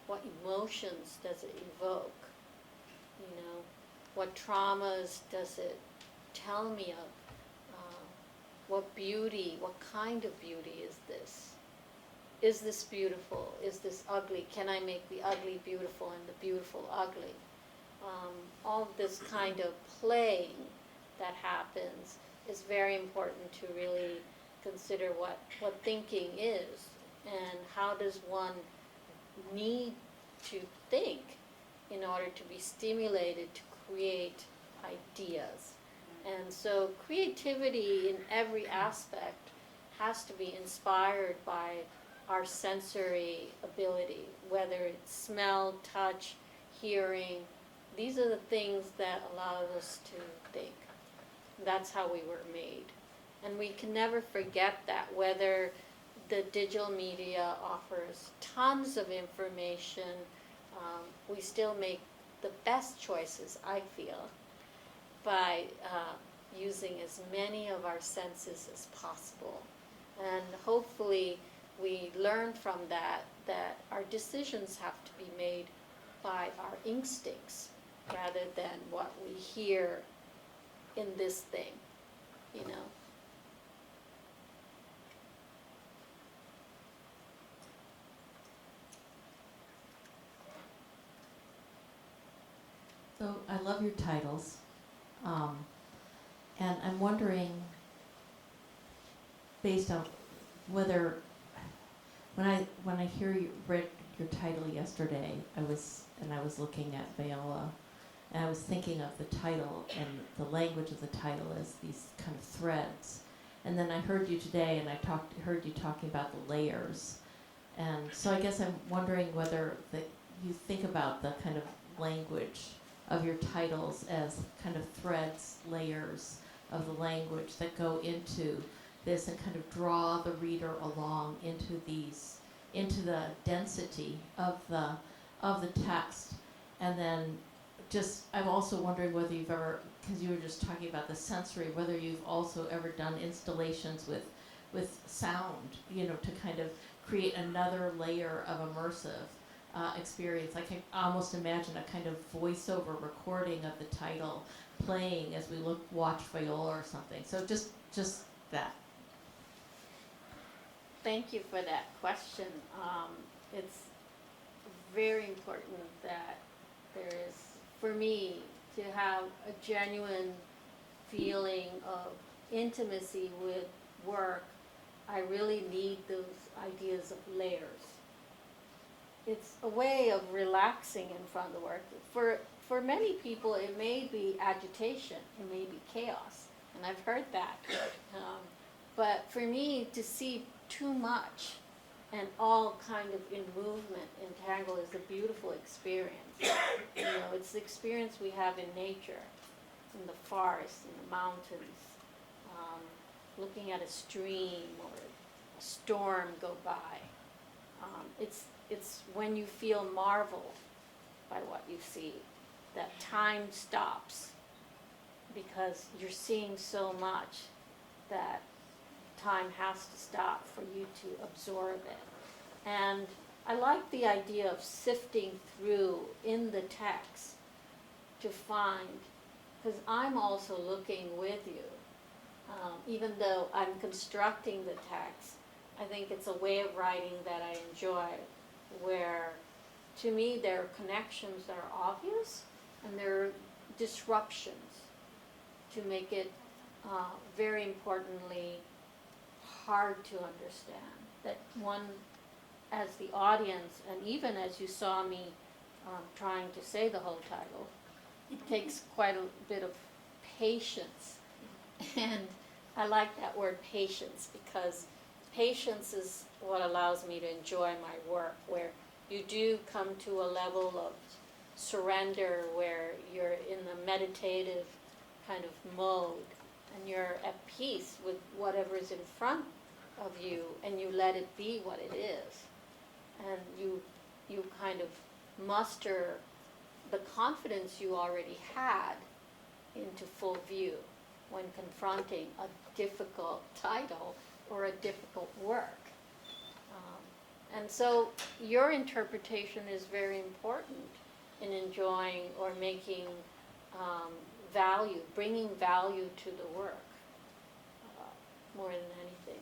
what emotions does it evoke? You know, what traumas does it tell me of? What beauty, what kind of beauty is this? Is this beautiful? Is this ugly? Can I make the ugly beautiful and the beautiful ugly? All of this kind of playing that happens is very important to really consider what thinking is and how does one need to think in order to be stimulated to create ideas. And so creativity in every aspect has to be inspired by our sensory ability, whether it's smell, touch, hearing. These are the things that allow us to think. That's how we were made. And we can never forget that, whether the digital media offers tons of information, we still make the best choices, I feel, by using as many of our senses as possible. And hopefully we learn from that our decisions have to be made by our instincts rather than what we hear in this thing, you know. So I love your titles, and I'm wondering, based on whether, when I hear you read your title yesterday, I was looking at Viola, and I was thinking of the title and the language of the title as these kind of threads, and then I heard you today, and heard you talking about the layers, and so I guess I'm wondering whether you think about the kind of language of your titles as kind of threads, layers of the language that go into this and kind of draw the reader along into the density of the text. And then I'm also wondering whether you've ever, because you were just talking about the sensory, whether you've also ever done installations with sound, you know, to kind of create another layer of immersive experience. I can almost imagine a kind of voiceover recording of the title playing as we watch Viola or something. So just that. Thank you for that question. It's very important that there is, for me, to have a genuine feeling of intimacy with work. I really need those ideas of layers. It's a way of relaxing in front of the work. For many people, it may be agitation, it may be chaos, and I've heard that. But for me, to see too much and all kind of in movement, entangled, is a beautiful experience. You know, it's the experience we have in nature, in the forest, in the mountains, looking at a stream or a storm go by. It's when you feel marvel by what you see, that time stops because you're seeing so much that time has to stop for you to absorb it. And I like the idea of sifting through in the text to find, because I'm also looking with you. Even though I'm constructing the text, I think it's a way of writing that I enjoy, where to me there are connections that are obvious and there are disruptions to make it very importantly hard to understand. That one, as the audience, and even as you saw me trying to say the whole title, it takes quite a bit of patience. And I like that word patience, because patience is what allows me to enjoy my work, where you do come to a level of surrender where you're in the meditative kind of mode, and you're at peace with whatever is in front of you, and you let it be what it is, and you kind of muster the confidence you already had into full view when confronting a difficult title or a difficult work. And so your interpretation is very important in enjoying or making value, bringing value to the work more than anything.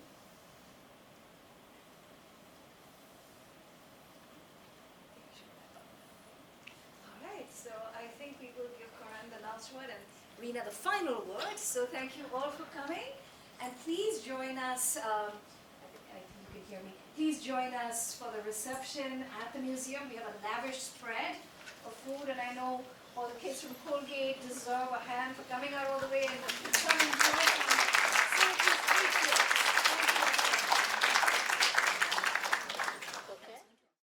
All right, so I think we will give Corinne the last word and Rina the final word. So thank you all for coming, and please join us. I think you can hear me. Please join us for the reception at the museum. We have a lavish spread of food, and I know all the kids from Colgate deserve a hand for coming out all the way and coming to Syracuse.